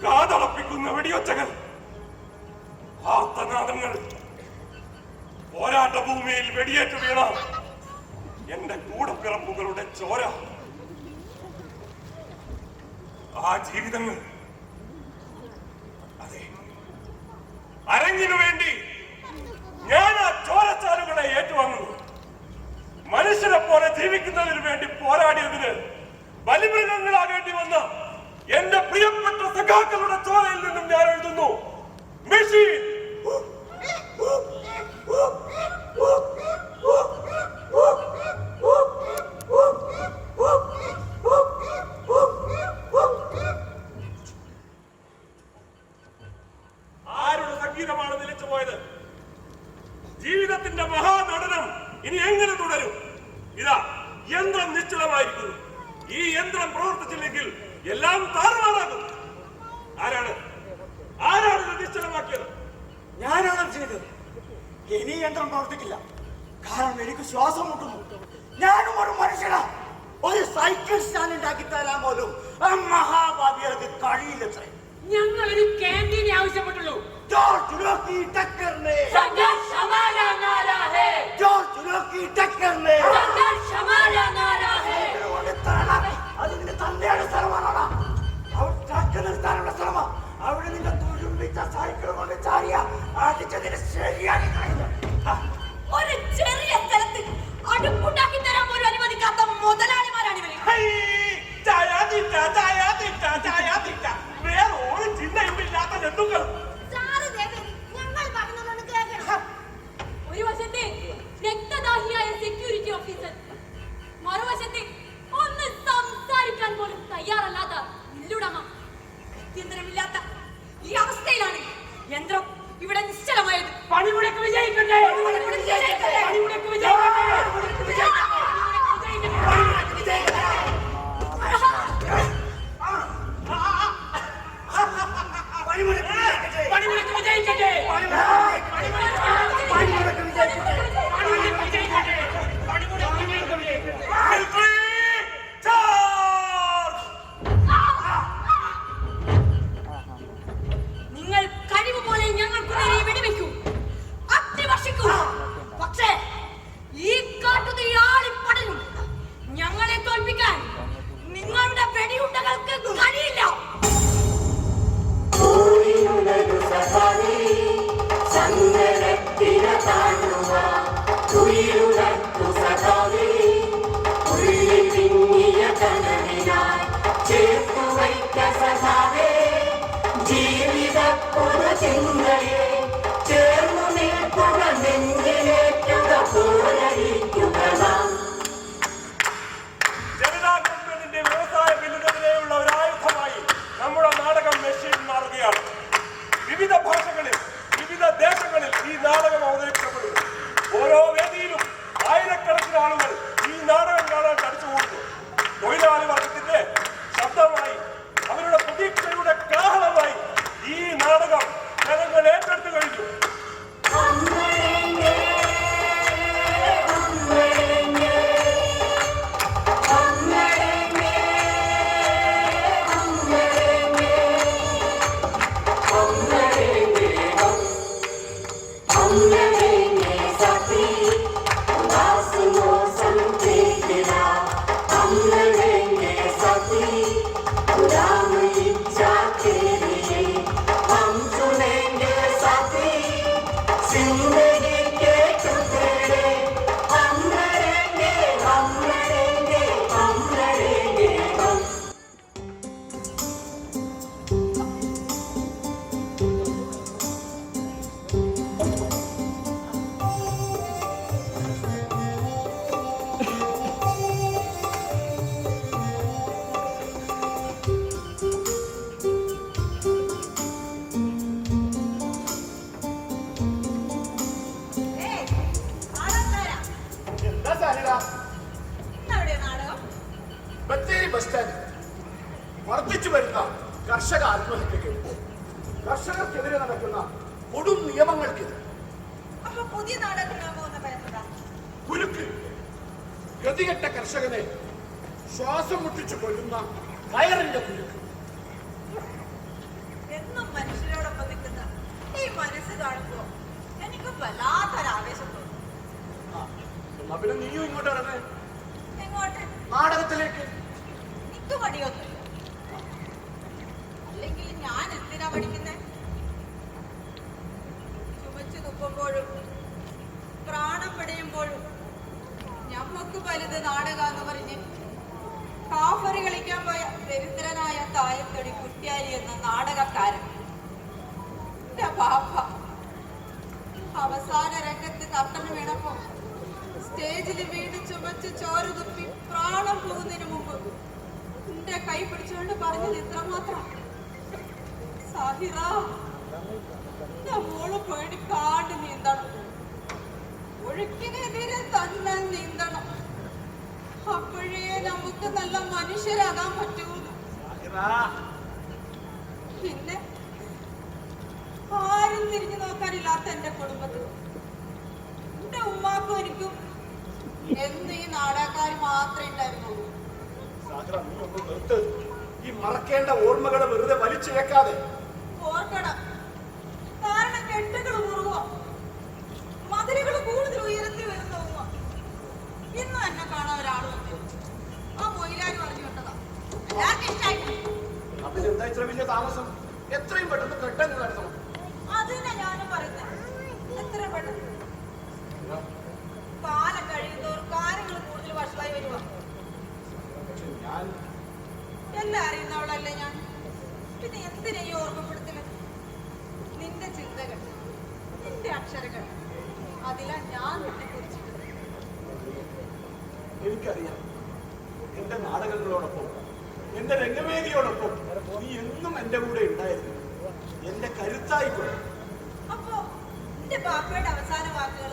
കാതളം പൊട്ടുന്ന വെടിയൊച്ചകൾ, ആർത്തനാദങ്ങൾ, പോരാട്ട ഭൂമിയിൽ വെടിയേറ്റ് വീണ എന്റെ കൂടപ്പിറപ്പുകളുടെ ചോര, ആ ജീവിതങ്ങൾ, അതെ, അരങ്ങിനു വേണ്ടി ഞാൻ ആ ചോരച്ചാലുകളെ ഏറ്റുവാങ്ങുന്നു. മനുഷ്യരെ പോലെ ജീവിക്കുന്നതിന് വേണ്ടി പോരാടിയതിന് ബലിമൃഗങ്ങളാകേണ്ടി വന്ന എന്റെ പ്രിയപ്പെട്ട സഖാക്കളുടെ ചോരയിൽ നിന്നും ഞാൻ എഴുതുന്നു, മെഷീൻ. ആരുടെ സംഗീതമാണ് നിലച്ചു പോയത്? ജീവിതത്തിന്റെ മഹാനടനം ഇനി എങ്ങനെ തുടരും? ഇതാ യന്ത്രം നിശ്ചലമായിരിക്കുന്നു. ഈ യന്ത്രം പ്രവർത്തിച്ചില്ലെങ്കിൽ എല്ലാം താറുമാറാകും. ആരാണ് ഇത് നിശ്ചലമാക്കിയത്? ഞാനാണ് ചെയ്തത്. ഇനി യന്ത്രം പ്രവർത്തിക്കില്ല. കാരണം എനിക്ക് ശ്വാസം മുട്ടുന്നു. ഞാനും ഒരു മനുഷ്യനാ. ഒരു സൈക്കിൾ സ്റ്റാൻഡ് ഉണ്ടാക്കി തരാൻ പോലും ആ മഹാഭാവികൾക്ക് കഴിയില്ലത്രേ. ഞങ്ങൾ ഒരു ക്യാൻറ്റീൻ ആവശ്യപ്പെട്ടുള്ളൂ. जोर चुनौ की टक्कर में संघर्ष हमारा नारा है. जोर चुनौ की टक्कर में संघर्ष हमारा नारा है. അതിന്റെ തന്നെയാണ് സ്ഥലമാണോ? അവർ ട്രക്ക് നിർത്താനുള്ള ശ്രമം. അവിടെ നിങ്ങൾ തുരുമ്പിച്ച സൈക്കിൾ കൊണ്ട് ചാരിയ അടിച്ചതിന് ശരിയാക്കി കഴിഞ്ഞു. ഒരു ചെറിയ സ്ഥലത്ത് അടുപ്പുണ്ടാക്കി തരാൻ പോലും അനുവദിക്കാത്ത മുതലാളിമാരാണ് ഇവര്. വേറെ ഒരു ചിന്തയുമില്ലാത്ത ജന്തുക്കൾ. ഒരു വശത്തെ രക്തദാഹിയായ സെക്യൂരിറ്റി ഓഫീസർ, മറുവശത്തെ ഒന്ന് സംസാരിക്കാൻ പോലും തയ്യാറല്ലാത്ത ഇല്ലുടമ. ഗത്യന്തരമില്ലാത്ത ഈ അവസ്ഥയിലാണ് യന്ത്രം ഇവിടെ നിശ്ചലമായത്. പണിമുടക്ക് വിജയിക്കട്ടെ. പണിമുടക്ക് വിജയിക്കട്ടെ. നിങ്ങൾ കഴിവ് പോലെ ഞങ്ങൾക്ക് നേരെ വെടിവെക്കൂ, അഗ്നിവർഷിക്കൂ. പക്ഷേ ഈ കാട്ടുതീ ആളിപ്പടരും. ഞങ്ങളെ തോൽപ്പിക്കാൻ നിങ്ങളുടെ വെടിയുണ്ടകൾക്ക് കഴിയില്ല. ജനതാ ഗവൺമെന്റിന്റെ വ്യവസായ ബില്ലിനെതിരെയുള്ള ഒരു ആയുധമായി നമ്മുടെ നാടകം മെഷീൻ മാറുകയാണ്. വിവിധ ഭാഷകളിൽ, വിവിധ ദേശങ്ങളിൽ ഈ നാടകം അവതരിപ്പിക്കപ്പെടുന്നു. ഓരോ വേദിയിലും ആയിരക്കണക്കിന് ആളുകൾ ഈ നാടകം കാണാൻ തടിച്ചുകൂടുന്നു. തൊഴിലാളി വർഗത്തിന്റെ ശബ്ദമായി, അവരുടെ പ്രതീക്ഷയുടെ കാഹളമായി ഈ നാടകം ജനങ്ങൾ ഏറ്റെടുത്തു കഴിഞ്ഞു. ബത്തേരി ബസ് സ്റ്റാൻഡ് വർദ്ധിച്ചു വരുന്ന കർഷക ആത്മഹത്യക്ക്, കർഷകർക്കെതിരെ നടക്കുന്ന കൊടും നിയമങ്ങൾക്കെതിരെ പുതിയ നാടകം കുരുക്ക്, ഗതികെട്ട കർഷകനെ ശ്വാസം മുട്ടിച്ചു കൊല്ലുന്ന കയറിന്റെ കുരുക്ക്. എന്നും കാണുമ്പോ എനിക്ക് വല്ലാത്തൊരാവേശം തോന്നും. എന്നാ പിന്നെ നീയും ഇങ്ങോട്ട് ഇറങ്ങേ, എങ്ങോട്ട്? നാടകത്തിലേക്ക്. എനിക്ക് മടിയൊന്നുമില്ല. അല്ലെങ്കിൽ ഞാൻ എന്തിനാ പഠിക്കുന്നേ? ചുമച്ചു തുപ്പുമ്പോഴും പ്രാണം പിടയുമ്പോഴും ഞമ്മക്ക് വലുത് നാടകാന്ന് പറഞ്ഞ് കാഫറി കളിക്കാൻ പോയ ദരിദ്രനായ തായത്തൊടി കുറ്റ്യാരി എന്ന നാടകക്കാരൻ എന്റെ ബാപ്പ അവസാന രംഗത്ത് കർട്ടന് വീണപ്പോ സ്റ്റേജിൽ വീണ് ചുമച്ച് ചോര തുപ്പി പ്രാണം പോകുന്നതിന് മുമ്പ് എന്റെ കൈ പിടിച്ചുകൊണ്ട് പറഞ്ഞത് ഇത്രമാത്രം, സാഹിറ മോള് പേടിക്കാണ്ട് നീന്തണം, ഒഴുക്കിനെതിരെ തന്നെ നീന്തണം, അപ്പോഴേ നമുക്ക് നല്ല മനുഷ്യരാകാൻ പറ്റുള്ളൂ. പിന്നെ ആരും തിരിഞ്ഞു നോക്കാനില്ലാത്ത എന്റെ കുടുംബത്തിൽ എന്റെ ഉമ്മാക്കും എനിക്കും എന്ന് ഈ നാടകക്കാർ മാത്രമേ ഉണ്ടായിരുന്നുള്ളൂ. ഈ മറക്കേണ്ട ഓർമ്മകളെ വെറുതെ വലിച്ചിഴക്കാതെ ഓർക്കണം, കാരണം കെട്ടുകൾ മുറുകുക, മതിലുകൾ കൂടുതൽ ഉയരത്തിൽ വരുന്ന ഉമ്മ. ഇന്ന് എന്നെ കാണാൻ ഒരാൾ വന്നു, ആ മൊയിലാരി പറഞ്ഞു വിട്ടതാ, എല്ലാവർക്കും ഇഷ്ടായിട്ടില്ല. അപ്പൊ എന്താ ഇത്ര വലിയ താമസം? എത്രയും പെട്ടെന്ന് കെട്ടങ്ങ് നടത്തണം. അതിനെ ഞാനും പറയുന്നത്, എത്ര പെട്ടെന്ന്. കാലം കഴിയുന്നവർ കാര്യങ്ങൾ കൂടുതൽ വഷളായി വരുക. ഞാൻ എല്ലാം അറിയുന്നവളല്ലേ ഞാൻ, പിന്നെ എന്തിനാ ഈ ഓർമ്മപ്പെടുത്തല്? നിന്റെ ചിന്തകൾ, നിന്റെ അക്ഷരങ്ങൾ, അതിലാ ഞാൻ നിന്നെ കുറിച്ചിട്ടത്. എനിക്കറിയാം, എന്റെ നാടകങ്ങളോടൊപ്പം എന്റെ രംഗവേദിയോടൊപ്പം നീ എന്നും എന്റെ കൂടെ ഉണ്ടായിരുന്നു, എന്റെ കരുത്തായിക്കൂടെ. അപ്പോ എന്റെ ബാപ്പയുടെ അവസാന വാക്കുകൾ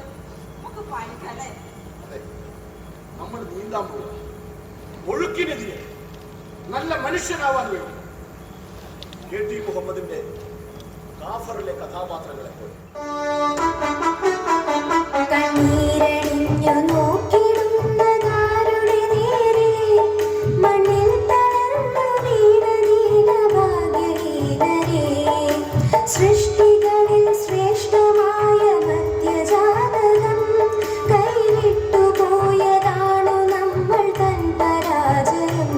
നമുക്ക് പാലിക്കല്ലേ? അതെ, നമ്മൾ നീന്താൻ പോകും ഒഴുക്കിനെതിരെ നല്ല മനുഷ്യനാവാൻ വേണ്ടി. KT മുഹമ്മദിന്റെ കാഫറിലെ കഥാപാത്രങ്ങളെ പോലെ. കണ്ണീരണിഞ്ഞു നോക്കിടുന്നതാരുടെ നേരെ മണ്ണിൽ തളർന്നു വീണ നീലഭാഗ്യഹീനരേ, സൃഷ്ടികളിൽ ശ്രേഷ്ഠമായ മധ്യജാതകം കൈവിട്ടു പോയതാണു നമ്മൾ തൻ പരാജയം.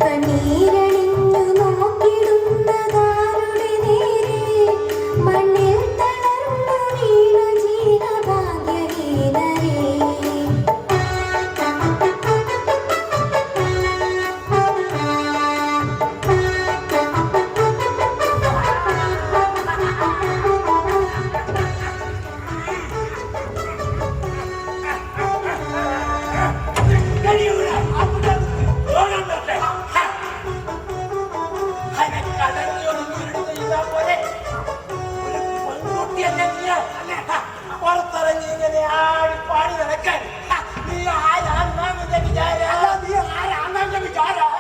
കണ്ണീരണിഞ്ഞു നോക്കിടുന്നതാരുടെ നേരെ മണ്ണിൽ തളർന്നു വീണ ജീവഭാഗ്യഹീനരേ. പുറത്തിറങ്ങി ഇങ്ങനെ ആടി പാടി നടക്കാൻ നീ ആരാണെന്ന് വിചാരം? നീ ആരാണെന്ന് വിചാരം?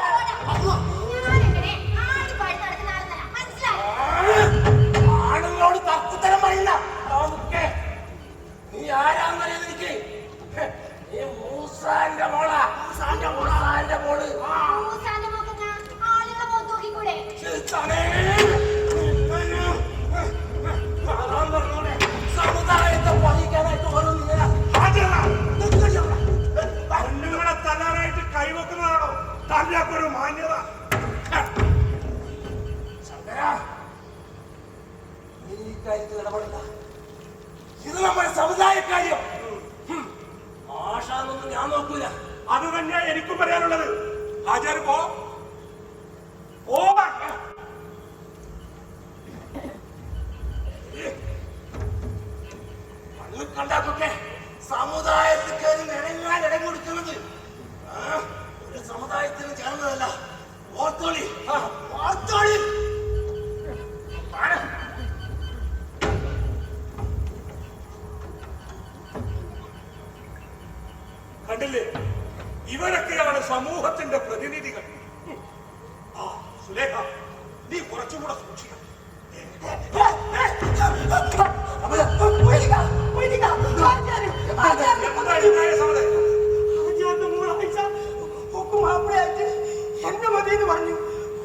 ആണുങ്ങളോട് തർക്കുത്തരം പറയില്ല. നീ ആരാന്നറിയാം എനിക്ക്? നീ മൂസാന്റെ മോളാ. മൂസാന്റെ മോള്. സമുദായത്തെ പതിക്കാനായിട്ട് ഓരോന്നിങ്ങനെ പെണ്ണുങ്ങളെ തല്ലാനായിട്ട് കൈവെക്കുന്നതാണോ തല്ലാക്കൊരു മാന്യത? ശങ്കര, നീ ഈ കാര്യത്തിൽ ഇടപെടില്ല. ഇത് നമ്മുടെ സമുദായ കാര്യം. ആശാന്നൊന്നും ഞാൻ നോക്കൂല. അത് തന്നെയാ എനിക്കും പറയാനുള്ളത്. ആചാര്യ പോ. കണ്ടാക്കൊക്കെ സമുദായത്തിൽ കയറി നിരങ്ങാൻ ഇടം കൊടുക്കുന്നത് ഒരു സമുദായത്തിന് ചേർന്നതല്ല. ഓർത്തോളി, ഓർത്തോളി. കണ്ടില്ലേ, ഇവരൊക്കെയാണ് സമൂഹത്തിന്റെ പ്രതിനിധികൾ. ആ സുലേഖ, നീ കുറച്ചുകൂടെ സൂക്ഷിക്കണം. എന്റെ മതിയെന്ന് പറഞ്ഞു.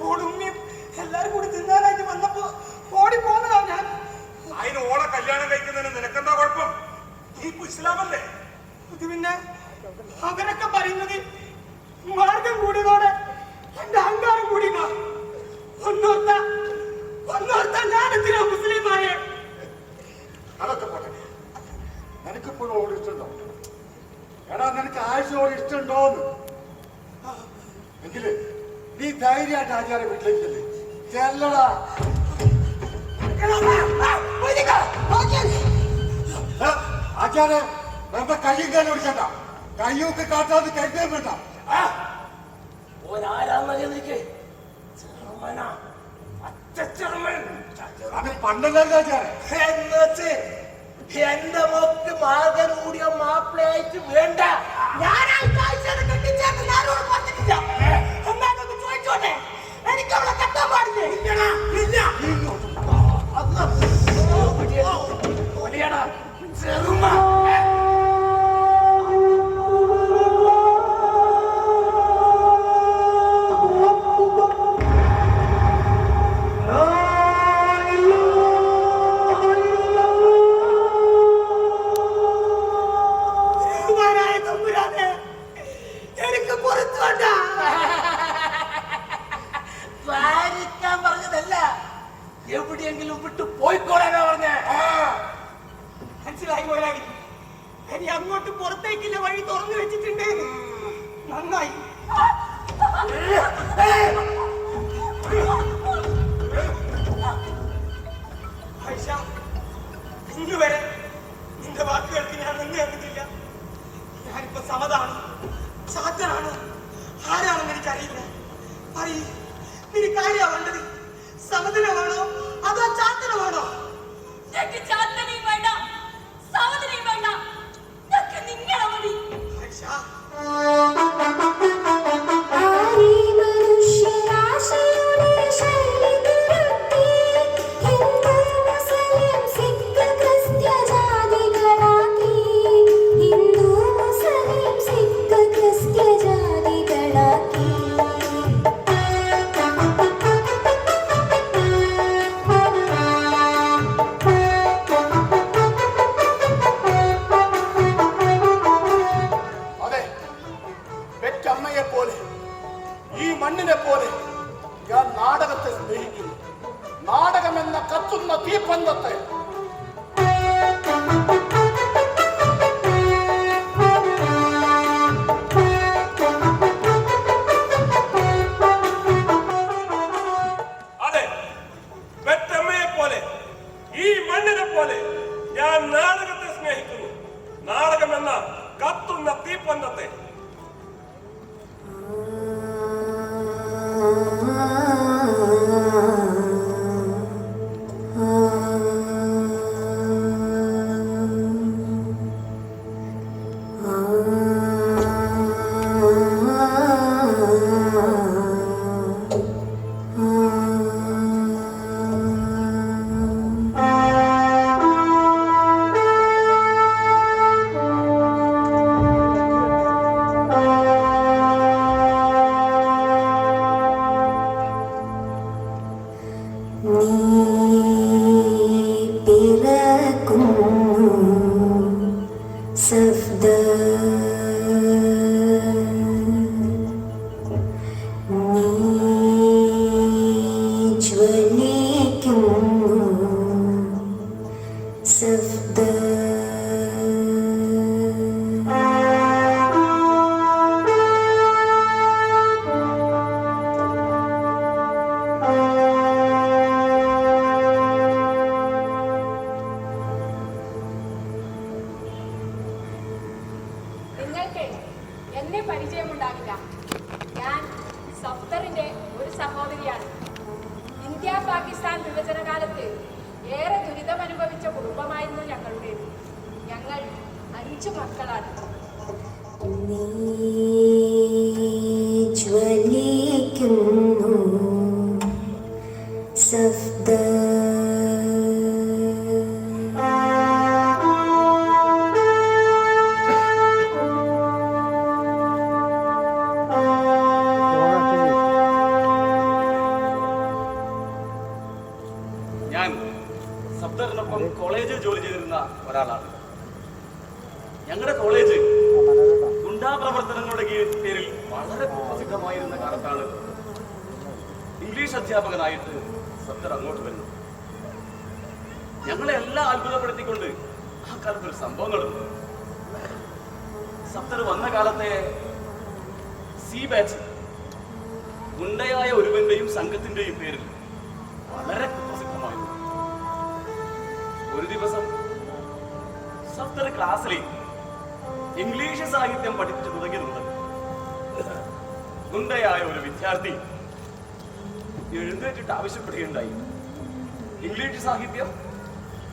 ഓടുമ്മയും എല്ലാരും കൂടി തിന്നാനായിട്ട് വന്നപ്പോ ഓടി പോന്നതാ ഞാൻ. അതിന് ഓളെ കല്യാണം അത് പിന്നെ അവരൊക്കെ പറയുന്നത് മാർഗം കൂടിയതോടെ എന്റെ അഹങ്കാരം കൂടിയ ഒന്നോർത്ത ഞാനെത്തിനാ മുസ്ലിമായ. അതൊക്കെ പോട്ടെ, നിനക്കിപ്പോഴും ഓട് ഇഷ്ടമുണ്ടോ? എടാ, നിനക്ക് ആഴ്ചയോട് ഇഷ്ടമുണ്ടോന്ന് എങ്കില് നീ ധൈര്യമായിട്ട് ആചാര്യ വീട്ടിലേക്ക് ചെല്ലടാ. ആചാര്യ വെറുതെ കയ്യും കാലും ഓടിക്കണ്ട, കയ്യൊക്കെ കാട്ടാതെ കരുതേം വേണ്ട. അതിൽ പണ്ടല്ലല്ലോ ആചാര്യ. എന്റെ മോക്ക് മാർഗം കൂടിയ മാപ്പിളയായിട്ട് വേണ്ട. ചോദിച്ചോട്ടെ, എനിക്ക് അവളെ കെട്ടാൻ പാടില്ലേ? ചെറുമ എനിക്ക് പുറത്തോട്ട പറഞ്ഞതല്ല, എവിടെയെങ്കിലും വിട്ടു പോയിക്കോളാനാ പറഞ്ഞ. മനസ്സിലായി പോരാടി, ഇനി അങ്ങോട്ട് പുറത്തേക്കുള്ള വഴി തുറന്നു വെച്ചിട്ടുണ്ട്. നന്നായി. ഇന്ന് വരെ നിന്റെ വാക്കുകൾക്ക് ഞാൻ നിന്ന് കണ്ടിട്ടില്ല. ഞാനിപ്പോ സമതാണ്, ചാത്തനാണ്, ആരാണെന്ന് എനിക്കറിയില്ല. പറയ്, നിനക്ക് ആരെയാ വേണ്ടത്? സമതനമാണോ അതോ ചാത്തനമാണോ? എനിക്ക് ചാത്തനെയും വേണ്ട, സമതനെയും വേണ്ട, എനിക്ക് നിങ്ങളെ മതി. എന്നെ പരിചയമുണ്ടാകില്ല. ഞാൻ സഫ്തറിന്റെ ഒരു സഹോദരിയാണ്. ഇന്ത്യ പാകിസ്ഥാൻ വിഭജന കാലത്ത് ഏറെ ദുരിതമനുഭവിച്ച കുടുംബമായിരുന്നു ഞങ്ങളുടേത്. ഞങ്ങൾ 5 മക്കളാണ്. ഞാൻ സഫ്തറിനൊപ്പം കോളേജിൽ ജോലി ചെയ്തിരുന്ന ഒരാളാണ്. ഞങ്ങളുടെ കോളേജ് ഗുണ്ടാ പ്രവർത്തനങ്ങളുടെ പേരിൽ വളരെ പ്രസിദ്ധമായിരുന്ന കാലത്താണ് ഇംഗ്ലീഷ് അധ്യാപകനായിട്ട് സഫ്തർ അങ്ങോട്ട് വരുന്നത്. ഞങ്ങളെ എല്ലാം അത്ഭുതപ്പെടുത്തിക്കൊണ്ട് ആ കാലത്ത് ഒരു സംഭവം നടന്നു. സഫ്തർ വന്ന കാലത്തെ സി ബാച്ച് ഗുണ്ടയായ ഒരുവന്റെയും സംഘത്തിന്റെയും പേരിൽ വളരെ പ്രസിദ്ധമായിരുന്നു. ഒരു ദിവസം സഫ്തർ ക്ലാസ്സിൽ ഇംഗ്ലീഷ് സാഹിത്യം പഠിപ്പിച്ചു തുടങ്ങിയിട്ടുണ്ട്. ഗുണ്ടയായ ഒരു വിദ്യാർത്ഥി എഴുന്നേറ്റിട്ട് ആവശ്യപ്പെടുകയുണ്ടായി, ഇംഗ്ലീഷ് സാഹിത്യം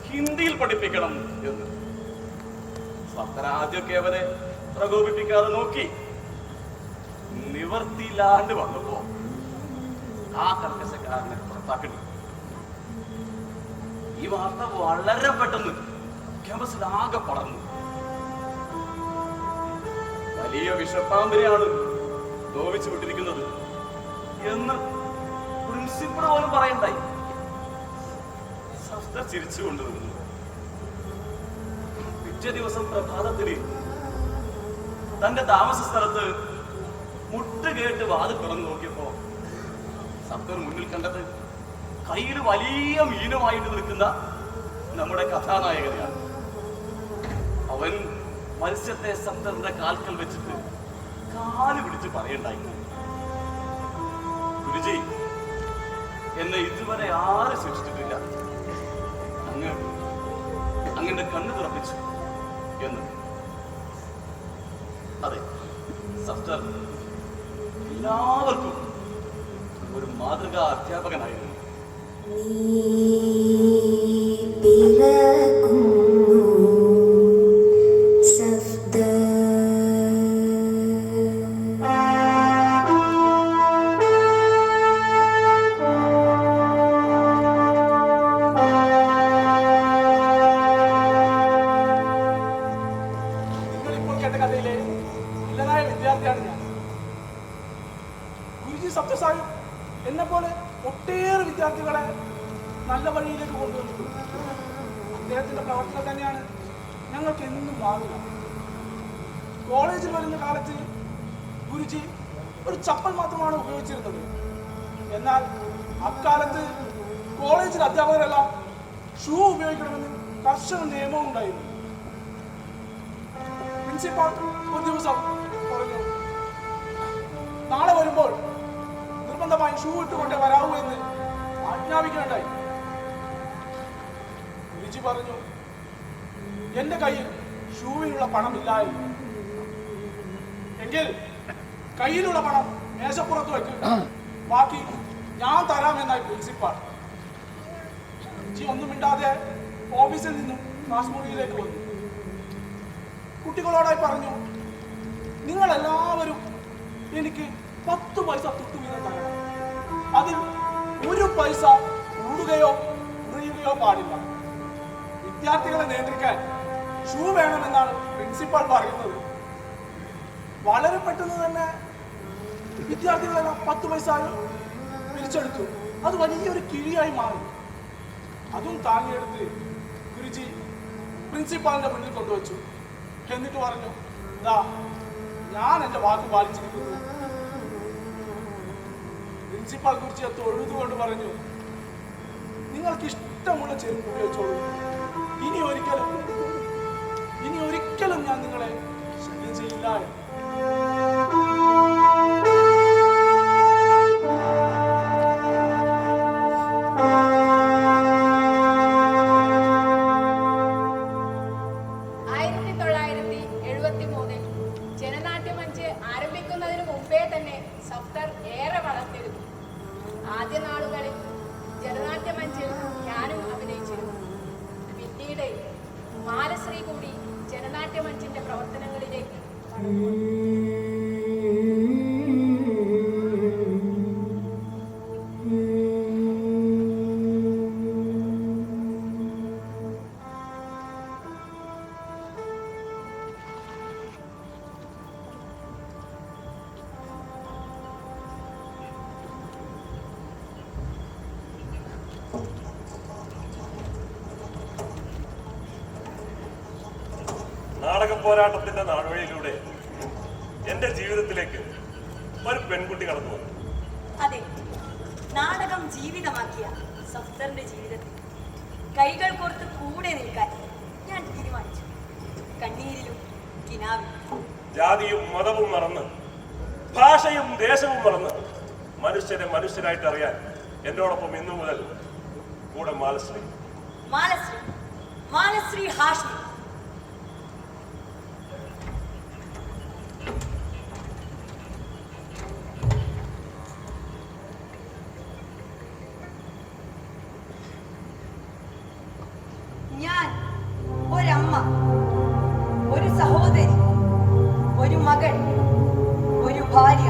ഹിന്ദിയിൽ പഠിപ്പിക്കണം എന്ന്. സഫ്തർ ആദ്യമൊക്കെ അവരെ പ്രകോപിപ്പിക്കാതെ നോക്കി. നിവർത്തിയില്ലാണ്ട് വന്നപ്പോ ആ കർക്കശക്കാരനെ പുറത്താക്കണം. ഈ വാർത്ത വളരെ പെട്ടെന്ന് ക്യാമ്പസിൽ ആകെ പടർന്നു. വലിയ വിഷപ്പാമ്പിനെയാണ് നോവിച്ചു വിട്ടിരിക്കുന്നത് എന്ന് പ്രിൻസിപ്പൾ പോലും പറയണ്ടായി. സഫ്തർ ചിരിച്ചുകൊണ്ട് നിന്നു. പിറ്റേ ദിവസം പ്രഭാതത്തിൽ തന്റെ താമസ സ്ഥലത്ത് മുട്ട് കേട്ട് വാതിൽ തുറന്നു നോക്കിയപ്പോ സഫ്തർ മുന്നിൽ കണ്ടത് കയ്യിൽ വലിയ മീനുമായിട്ട് നിൽക്കുന്ന നമ്മുടെ കഥാനായകനെയാണ്. അവൻ മത്സ്യത്തെ സഫ്തറിന്റെ കാൽക്കൽ വെച്ചിട്ട് കാല് പിടിച്ച് പറയണ്ടായി, ഗുരുജി, എന്നെ ഇതുവരെ ആരും ശിക്ഷിച്ചിട്ടില്ല, അങ്ങന്റെ കണ്ണു തുറപ്പിച്ചു എന്ന്. അതെ, സഫ്തർ എല്ലാവർക്കും ഒരു മാതൃകാ അധ്യാപകനായിരുന്നു. നിങ്ങളിപ്പോൾ കേട്ട കഥയിലെ വില്ലനായ വിദ്യാർത്ഥിയാണ് ഞാൻ. ഗുരുജി സഫ്തർ സാഹിബ് എന്നെ പോലെ ഒട്ടേറെ വിദ്യാർത്ഥികളെ നല്ല വഴിയിലേക്ക് കൊണ്ടുവന്നിട്ടുണ്ട്. അദ്ദേഹത്തിന്റെ പ്രവർത്തനം തന്നെയാണ് ഞങ്ങൾക്ക് എന്നും മാറുക. കോളേജിൽ വരുന്ന കാലത്ത് ഗുരുജി ഒരു ചപ്പൽ മാത്രമാണ് ഉപയോഗിച്ചിരുന്നത്. എന്നാൽ അക്കാലത്ത് കോളേജിൽ അധ്യാപകരെല്ലാം ഷൂ ഉപയോഗിക്കണമെന്ന് കർശന നിയമവും ഉണ്ടായിരുന്നു. പ്രിൻസിപ്പാൾ ഒരു ദിവസം പറഞ്ഞു, നാളെ വരുമ്പോൾ നിർബന്ധമായി ഷൂ ഇട്ടുകൊണ്ട് വരാവൂ എന്ന് ആജ്ഞാപിക്കുകയുണ്ടായി. ഗുരുജി പറഞ്ഞു, എന്റെ കയ്യിൽ ഷൂവിനുള്ള പണമില്ലായിരുന്നു. എങ്കിൽ കയ്യിലുള്ള പണം മേശപ്പുറത്ത് വെക്കുക, ബാക്കി ഞാൻ തരാമെന്നായി പ്രിൻസിപ്പാൾ. ഗുരുജി ഒന്നും മിണ്ടാതെ ഓഫീസിൽ നിന്നും ക്ലാസ് മുറിയിലേക്ക് വന്നു. കുട്ടികളോടായി പറഞ്ഞു, നിങ്ങളെല്ലാവരും എനിക്ക് 10 പൈസ തൊട്ടുവീതം തരണം. അതിൽ 1 പൈസ കൂടുകയോ കുറയുകയോ പാടില്ല. വിദ്യാർത്ഥികളെ നിയന്ത്രിക്കാൻ ഷൂ വേണമെന്നാണ് പ്രിൻസിപ്പാൾ പറയുന്നത്. വളരെ പെട്ടെന്ന് തന്നെ വിദ്യാർത്ഥികളെല്ലാം 10 പൈസ പിരിച്ചെടുത്തു. അത് വലിയൊരു കിഴിയായി മാറി. അതും താങ്ങിയെടുത്ത് ഗുരുജി പ്രിൻസിപ്പാളിന്റെ മുന്നിൽ കൊണ്ടുവച്ചു. എന്നിട്ട് പറഞ്ഞു, ദാ ഞാൻ എന്റെ വാക്ക് പാലിച്ചിരിക്കുന്നു. പ്രിൻസിപ്പാൾ ഗുരുജിയെ തൊഴുതുകൊണ്ട് പറഞ്ഞു, നിങ്ങൾക്ക് ഇഷ്ടമുള്ള ചെരുപ്പ് ഉപയോഗിച്ചോളൂ. ഇനി ഒരിക്കലും ഞാൻ നിങ്ങളെ ശല്യം ചെയ്യില്ല. ജനനാട്യമഞ്ച് ആരംഭിക്കുന്നതിന് മുമ്പേ തന്നെ സഫ്തർ ഏറെ വളർത്തിരുന്നു. ആദ്യ നാളുകളിൽ ജനനാട്യമഞ്ചിൽ ഞാനും അഭിനയിച്ചിരുന്നു. പിന്നീട് മാലശ്രീ കൂടി ജനനാട്യമഞ്ചിന്റെ പ്രവർത്തനങ്ങളിലേക്ക് കടന്നു. നാടക പോരാട്ടത്തിന്റെ നാടുവഴിയിലൂടെ എന്റെ ജീവിതത്തിലേക്ക് ഒരു പെൺകുട്ടി കടന്നു വന്നു. അതെ, നാടകം ജീവിതമാക്കിയ സഫ്ദറിന്റെ ജീവിതത്തിൽ കൈകൾ കോർത്ത് കൂടെ നിൽക്കാൻ ഞാൻ തീരുമാനിച്ചു. കണ്ണീരിലും കിനാവിലും ജാതിയും മതവും മറന്ന്, ഭാഷയും ദേശവും മറന്ന് മനുഷ്യരെ മനുഷ്യരായിട്ട് അറിയാൻ എന്നോടൊപ്പം ഇന്നു മുതൽ കൂടെ മാലശ്രീ. മാലശ്രീ, മാലശ്രീ ഹാഷ്മി. ഞാൻ ഒരമ്മ, ഒരു സഹോദരി, ഒരു മകൾ, ഒരു ഭാര്യ.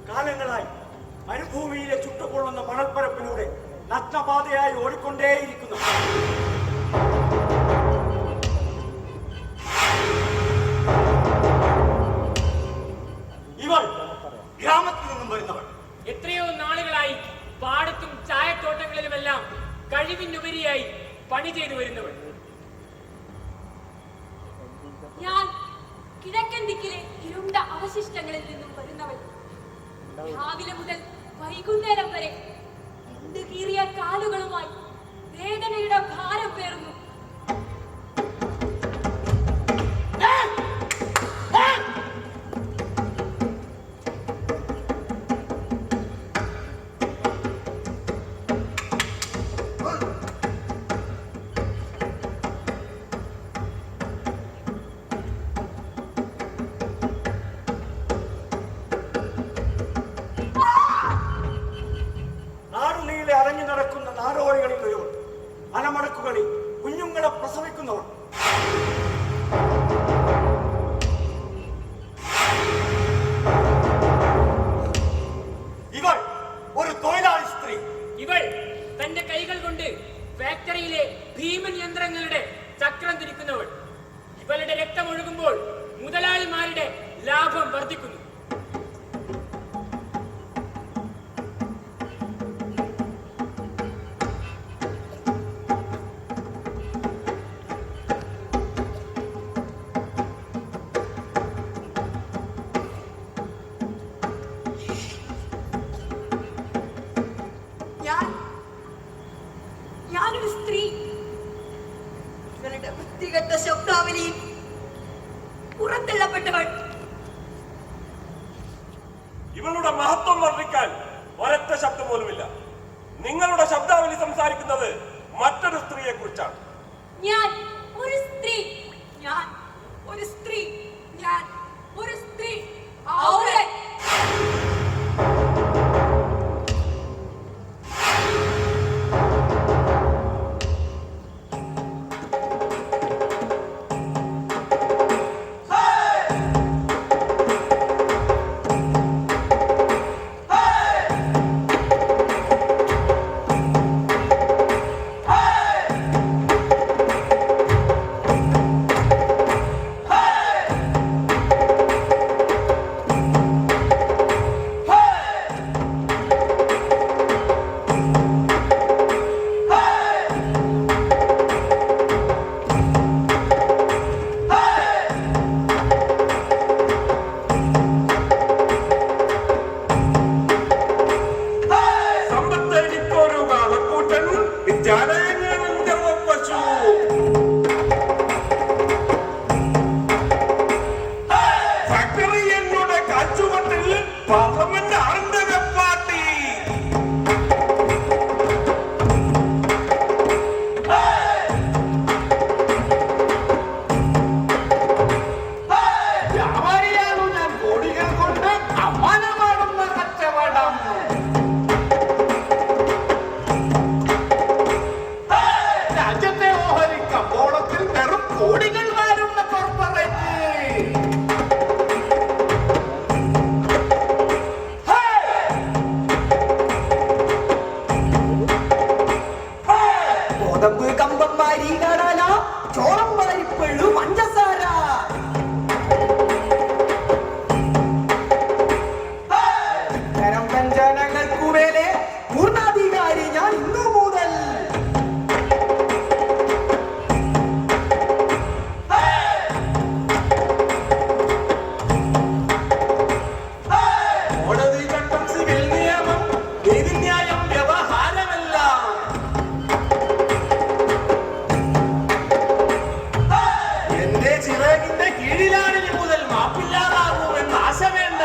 കാലങ്ങളായി മരുഭൂമിയിലെ ചുട്ടുകൊള്ളുന്ന മണൽപ്പരപ്പിലൂടെ നഗ്നപാതയായി ഓടിക്കൊണ്ടേയിരിക്കുന്നു. ഇവൾ ഗ്രാമത്തിൽ നിന്നും വരുന്നവൾ. എത്രയോ നാളുകളായി പാടത്തും ചായത്തോട്ടങ്ങളിലുമെല്ലാം കഴിവിനുപരിയായി പണി ചെയ്തു വരുന്നവൾ. ഞാൻ കിഴക്കൻ ദിക്കിലെ ഇരുണ്ട അവശിഷ്ടങ്ങളിൽ നിന്നും വരുന്നവൾ. രാവിലെ മുതൽ വൈകുന്നേരം വരെ കീറിയ കാലുകളുമായി വേദനയുടെ ഭാരം പേറുന്നു. നാടുനീളെ അരഞ്ഞു നടക്കുന്ന നാടോടികളിൽ ഒരുവൾ, അലമടക്കുകളിൽ കുഞ്ഞുങ്ങളെ പ്രസവിക്കുന്നവൾ. ഇവൾ ഒരു തൊഴിലാളി സ്ത്രീ. ഇവൾ തന്റെ കൈകൾ കൊണ്ട് ഫാക്ടറിയിലെ ഭീമൻ യന്ത്രങ്ങളുടെ ചക്രം തിരിക്കുന്നവൾ. ഇവളുടെ രക്തമൊഴുകുമ്പോൾ മുതലാളിമാരുടെ ലാഭം വർദ്ധിക്കുന്നു. ഞാനൊരു സ്ത്രീ. ഇവരുടെ വൃത്തികെട്ട ശബ്ദാവലിയിൽ പുറത്തള്ളപ്പെട്ടവൾ. ഇവളുടെ മഹത്വം വർണ്ണിക്കാൻ ഒരൊറ്റ ശബ്ദം പോലുമില്ല. നിങ്ങളുടെ ശബ്ദാവലി സംസാരിക്കുന്നത് മറ്റൊരു സ്ത്രീയെ കുറിച്ചാണ്. ഞാൻ ഒരു സ്ത്രീ, ഞാൻ ഒരു സ്ത്രീ, ഞാൻ ഒരു സ്ത്രീ. ഔറത്ത്. കോടികൾ വരുന്ന കോർപ്പറേറ്റ്. ഗോതമ്പ് കമ്പന്മാരി കടല ചോളം വാരിപ്പഴു പഞ്ചസാര. ഇത്തരം വ്യഞ്ജനങ്ങൾക്കു മേലെ പൂർണ്ണാധികാരി ഞാൻ ഇന്നു മുതൽ. കോടതി ചട്ടം, സിവിൽ നിയമം, നീതിന്യായം, വ്യവഹാരമെല്ലാം എന്റെ ചിറകിന്റെ കീഴിലാണ് ഇനി മുതൽ. മാപ്പില്ലാതാകുമെന്ന് ആശ വേണ്ട.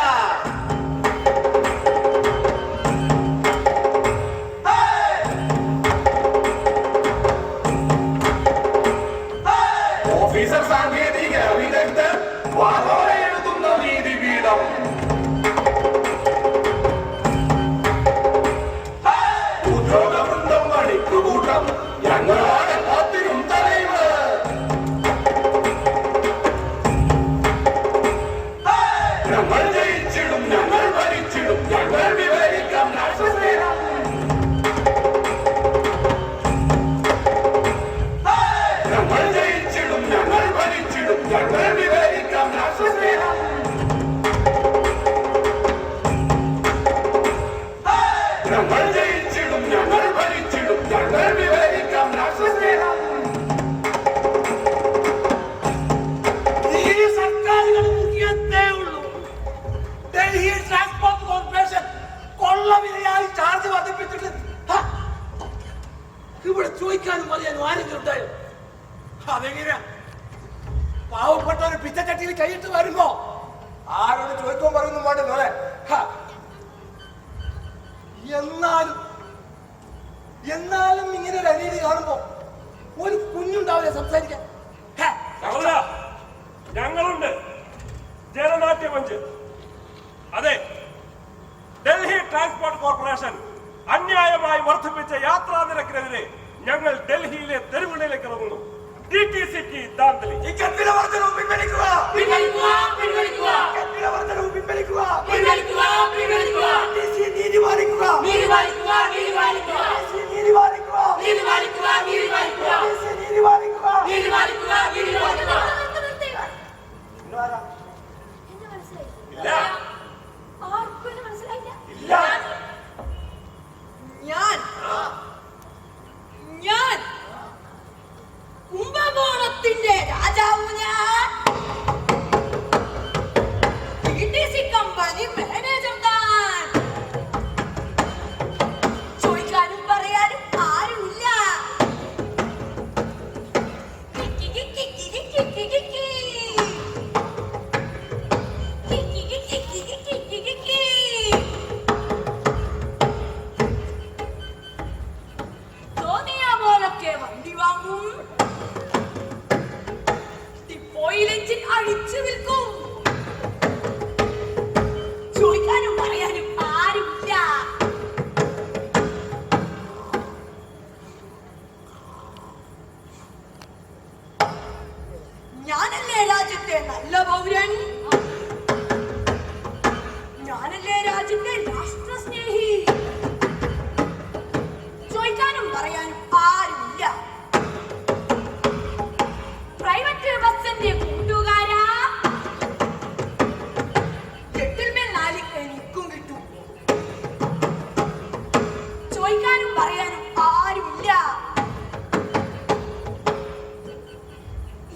ഓഫീസർ, സാങ്കേതിക വിദഗ്ധർ, വാദോടെ എഴുതുന്ന നീതിപീഠം. ഉദ്യോഗവൃന്ദം, മണിക്കൂട്ടം, ഞങ്ങളാണ് എല്ലാത്തിനും തലൈവർ. ഞങ്ങൾ ജയിച്ചിടും, ഞങ്ങൾ ഭരിച്ചിടും, ഞങ്ങൾ വിവരിക്കാം രാഷ്ട്രസ്നേഹം. ഞങ്ങൾ ജയിച്ചിടും, ഞങ്ങൾ ഭരിച്ചിടും, ഞങ്ങൾ വിവരിക്കാം രാഷ്ട്രസ്നേഹം. ഞങ്ങൾ ജയിച്ചിടും, ഞങ്ങൾ ഭരിച്ചിടും, ഞങ്ങൾ വിവരിക്കാം രാഷ്ട്രസ്നേഹം. ഈ സർക്കാരുകൾ മുഖ്യത്തേ ഉള്ളൂ. ഡൽഹി ട്രാൻസ്പോർട്ട് കോർപ്പറേഷൻ കൊള്ളവിലയായി ചാർജ് വർദ്ധിപ്പിച്ചിട്ട് ഇവിടെ ചോദിക്കാനും മതിയാനും ആരെങ്കിലും ഉണ്ടായോ? അതെങ്ങനെയാ? പാവപ്പെട്ട ഒരു പിച്ചച്ചട്ടിയിൽ കൈയിട്ട് വരുമ്പോ ആരോട് ചോദിക്കാൻ പറയുന്നു വേണ്ടല്ലോ അല്ലെ? എന്നാലും ഇങ്ങനെ ഒരു അനീതി കാണുമ്പോ ഒരു കുഞ്ഞുണ്ടാവില്ല സംസാരിക്കാൻ. ഞങ്ങളുണ്ട് ജനനാട്യമഞ്ച്. അതെ, ഡൽഹി ട്രാൻസ്പോർട്ട് കോർപ്പറേഷൻ അന്യായമായി വർദ്ധിപ്പിച്ച യാത്രാ നിരക്കിനെതിരെ ഞങ്ങൾ ഡൽഹിയിലെ തെരുവുകളിലേക്ക് ഇറങ്ങുന്നു. DTCക്ക് ദാന്തലി. വില വർധനവും പിൻവലിക്കുക. വില വർധനവും പിൻവലിക്കുക. നീതി പാലിക്കുക. നീതി പാലിക്കുക. ഞാൻ കുംഭകോണത്തിന്റെ രാജാവു. ഞാൻ DTC കമ്പനി മാനേജർ. താൻ ചോദിക്കാനും പറയാനും ആരുമില്ല. തോന്നിയ പോലൊക്കെ വണ്ടി വാങ്ങും. ഡിപ്പോയിൽ എഞ്ചിൻ അഴിച്ചു വിൽക്കും. ചോദിക്കാനും പറയാനും ആരുമില്ല. ഞാനല്ലേ രാജ്യത്തെ നല്ല പൗരൻ? ഞാനല്ലേ രാജ്യത്തെ രാഷ്ട്രസ്നേഹി? ചോദിക്കാനും പറയാനും ആരുമില്ല. പ്രൈവറ്റ് ബസ്സിന്റെ കൂട്ടുകാരാ, എട്ടിന്മേൽ 4 എനിക്കും കിട്ടും. ചോദിക്കാനും പറയാനും ആരുമില്ല.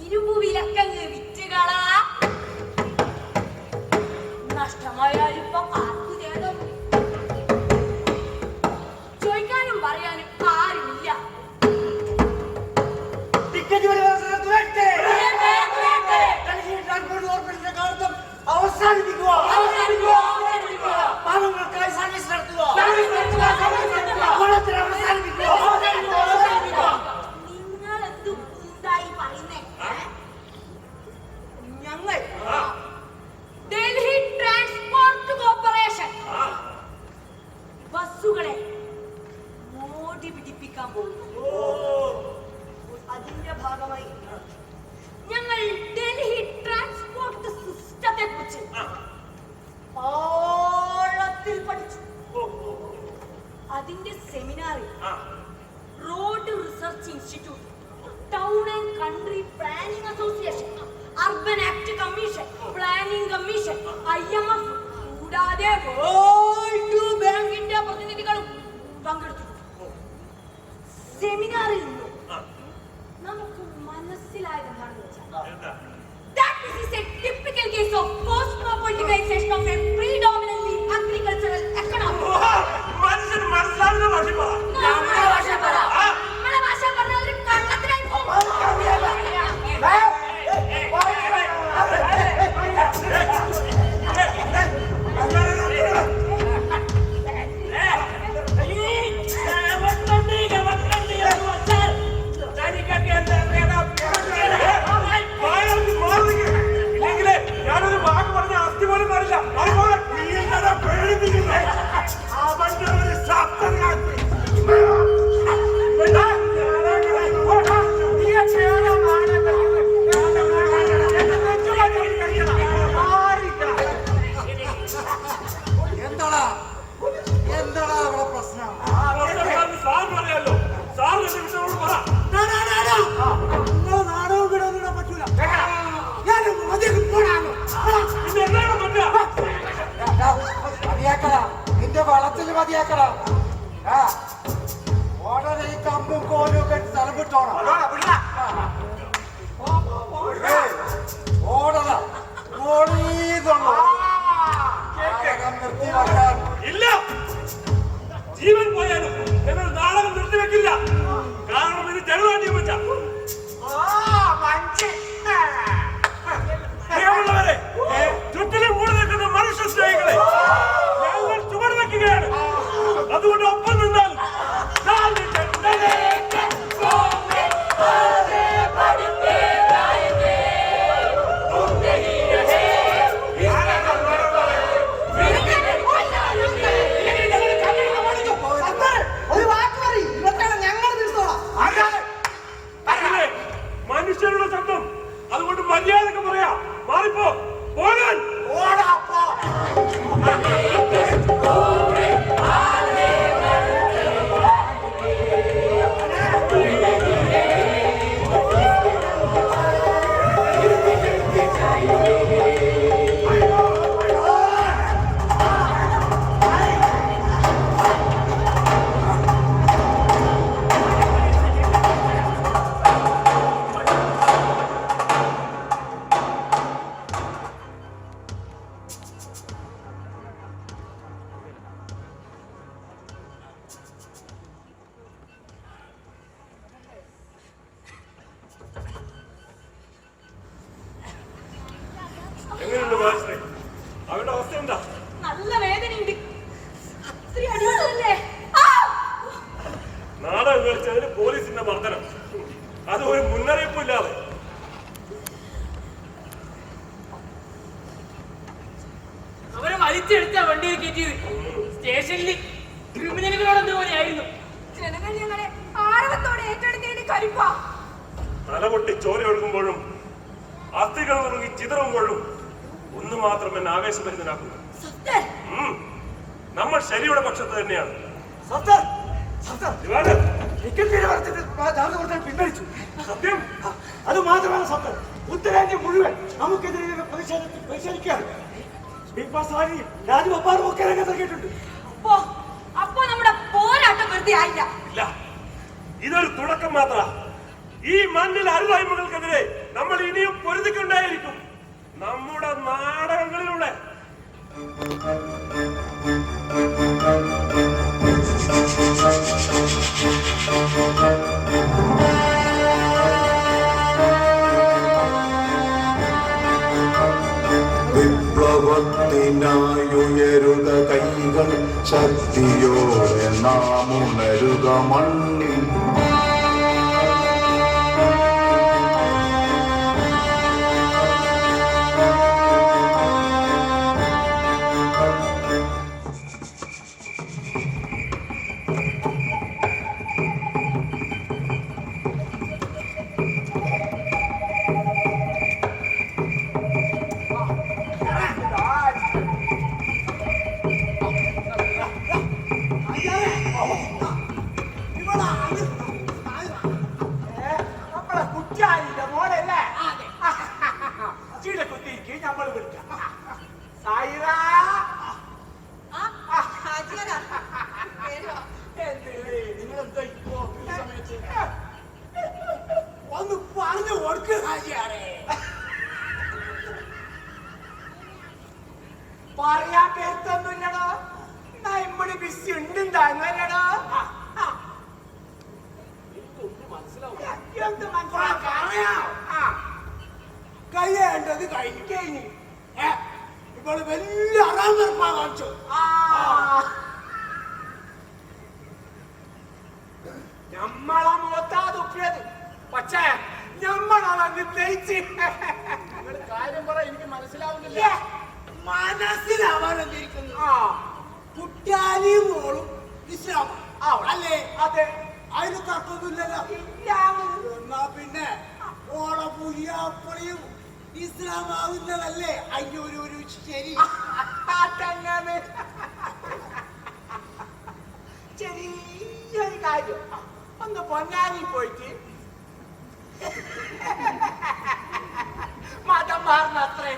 ഇരുമ്പു വിലക്കങ്ങ് വിറ്റുകളാ. നഷ്ടമായാലിപ്പം ആർക്കു ചേതം? ചോദിക്കാനും പറയാനും ആരുമില്ല. ടിക്കറ്റ് വില വർധന തുറക്കട്ടെ. ഡൽഹി ട്രാൻസ്പോർട്ട് കോർപ്പറേഷന്റെ കാലത്തും അവസാനിപ്പിക്കുക. പാവങ്ങൾക്കായി സർവീസ് നടത്തുക. ഓണത്തിന് അവസാനിപ്പിക്കുക. നിങ്ങൾ എന്തും ഉണ്ടായി പറയുന്നേ? വേൾഡ് ബാങ്കിന്റെ പ്രതിനിധികളും പങ്കെടുത്തു. സെമിനാറിൽ നിന്നും നമുക്ക് മനസ്സിലായത് എന്താണെന്ന് വെച്ചാൽ that this is a typical case of post-politicization of a predominantly agricultural economy. മനുഷ്യന് മനസ്സിലാവുന്ന ഭാഷ പറ. നമ്മുടെ ഭാഷ പറ. നമ്മുടെ ഭാഷ പറഞ്ഞാൽ ഒരു കള്ളത്തിനായി പോകും. ഇല്ലെങ്കിലേ ഞാനൊരു വാക്ക് പറഞ്ഞ അസ്ഥി പോലും പാടില്ല. അതുപോലെ നീ എന്താ പേടിപ്പിക്കുന്നത്? അവന്റെ ഒരു ശബ്ദം എന്താടാ എന്താടാ അവിടെ പ്രശ്നം? സാർ പറയാലോ. സാർ എന്റെ വിഷയത്തോട് പറ. നിങ്ങൾ നാടകം വിടാൻ പറ്റൂല. ഞാൻ മതിയൊക്കെ പോടാനോ. ഇത് എന്താണ് പറ്റുക? മതിയാക്കടാ, നിന്റെ വളത്തിൽ മതിയാക്കടാ. ഓടനെ ഈ കമ്പും കോലും ഒക്കെ സ്ഥലം വിട്ടോണം. ഓടണ ഓടീതുള്ളൂ. നിർത്തി വെക്കാൻ ഇല്ല, ജീവൻ പോയാലും ഞങ്ങൾ നാടകം നിർത്തിവെക്കില്ല. കാരണം ഇത് ജനനാട്യം വെച്ച പ്രിയമുള്ളവരെ, ചുറ്റിലും കൂടെ നിൽക്കുന്ന മനുഷ്യ സ്നേഹികളെ ഞങ്ങൾ ചുവട് വയ്ക്കുകയാണ്. അതുകൊണ്ട് ഒപ്പം നിന്നാൽ മനുഷ്യരുടെ ശബ്ദം. അതുകൊണ്ട് മര്യാദക്ക് പറയാ. മാറിപ്പോ പോകാൻ. എങ്ങനെയുണ്ട് മാസ്റ്ററെ? അവരുടെ അവസ്ഥ എന്താ? നല്ല വേദനയുണ്ട്. അത്ര അടിപൊളിയല്ലേ? നാടകം കളിച്ചതിന് പോലീസിന്റെ മർദ്ദനം. അത് ഒരു മുന്നറിയിപ്പില്ലാതെ. അവരെ വലിച്ചെടുത്ത വണ്ടിയിൽ കയറ്റിയത് സ്റ്റേഷനിൽ ക്രിമിനലുകളോടൊന്നും പോലെയായിരുന്നു. ജനങ്ങൾ ഞങ്ങളെ ആരവത്തോടെ ഏറ്റെടുത്തതിന് കലിപ്പ. തലപൊട്ടി ചോര ഒഴുകുമ്പോഴും അസ്ഥികൾ മുറുകി ചിതറുമ്പോഴും ഒന്ന് മാത്രം എന്നെ ആവേശഭരിതനാക്കുന്നു. നമ്മൾ ശരിയുടെ പക്ഷത്ത് തന്നെയാണ്. പിൻവലിച്ചു. സത്യം. അത് മാത്രമല്ല സത്യം, ഉത്തരേന്ത്യ മുഴുവൻ നമുക്കെതിരെ പ്രതിഷേധിക്കുകയാണ്. രാജഗോപാലും ഒക്കെ രംഗത്തിറങ്ങിയിട്ടുണ്ട്. അപ്പോ നമ്മുടെ പോരാട്ടം വെറുതെ ആയില്ല. ഇല്ല, ഇതൊരു തുടക്കം മാത്രം. ഈ മണ്ണിൽ അരുതായ്മകൾക്കെതിരെ നമ്മൾ ഇനിയും പൊരുതിക്കൊണ്ടേയിരിക്കും നമ്മുടെ നാടകങ്ങളിലൂടെ. വിപ്ലവത്തിനായുയരുക കൈകൾ, ശക്തിയോടെ നാം ഉണരുക മണ്ണിൽ. ഇവിടെ എൻ്റെത് കഴിഞ്ഞു. ഇവള് വലിയ അറാമ്പറപ്പാ കാണിച്ചു. നമ്മളാ മുഖത്താ തുപ്പിയത്, പക്ഷേ നമ്മളാ നിർണയിച്ച്. കാര്യം പറ, എനിക്ക് മനസ്സിലാവുന്നില്ല. മനസ്സിലാവാൻ എന്തിരിക്കുന്നു? കുട്ടിയാലിയും മോളും ഇസ്ലാം അല്ലേ? അതെ, അതിന് തർക്കമൊന്നുമില്ലല്ലോ. എന്നാ പിന്നെ ഓളെ പുലിയാപ്പളിയും ഇസ്ലാമാവുന്നതല്ലേ അതിന്റെ ഒരു ശരി. അതെങ്ങനെ? ചെറിയൊരു കാര്യം, ഒന്ന് പൊന്നാനി പോയിട്ട് മതം മാറുന്നത്രേ.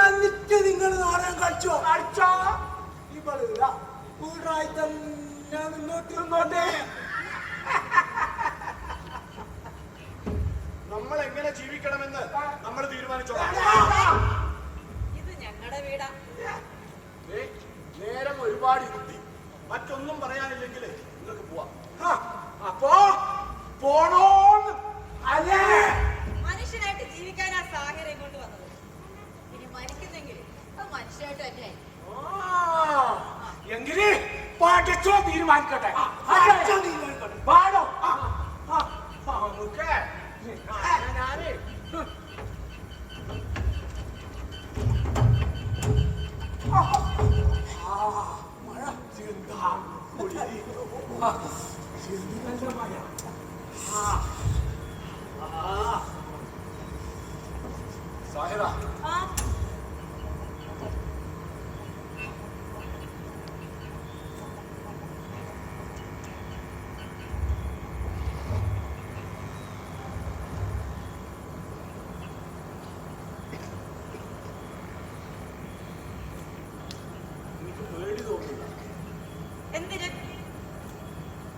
എന്നിട്ട് നിങ്ങൾ നാടകം കളിച്ചോ? ഇവള് വീടായി തന്നെ നിന്നോട്ടേ. നമ്മൾ എങ്ങനെ ജീവിക്കണമെന്ന് നമ്മൾ തീരുമാനിച്ചോ. ഇത് ഞങ്ങളുടെ വീടാ. നേരം ഒരുപാട് ഇരുത്തി, മറ്റൊന്നും പറയാനില്ലെങ്കിൽ നിങ്ങൾക്ക് പോവാം. അപ്പോ പോണോന്ന് അല്ലേ? മനുഷ്യനായിട്ട് ജീവിക്കാൻ ആ സാഹചര്യം കൊണ്ട് വന്നത്. ഇനി മരിക്കുന്നെങ്കിൽ അത് മനുഷ്യനായിട്ട് തന്നെ. എങ്കില് പഠിച്ചോ തീരുമാനിക്കട്ടെ. പാടോ നമുക്ക് ഞാനേ മഴ ചിന്താ മഴ. സാഹിറ, എനിക്ക് പേടി തോന്നുന്നില്ല. എന്തിന്?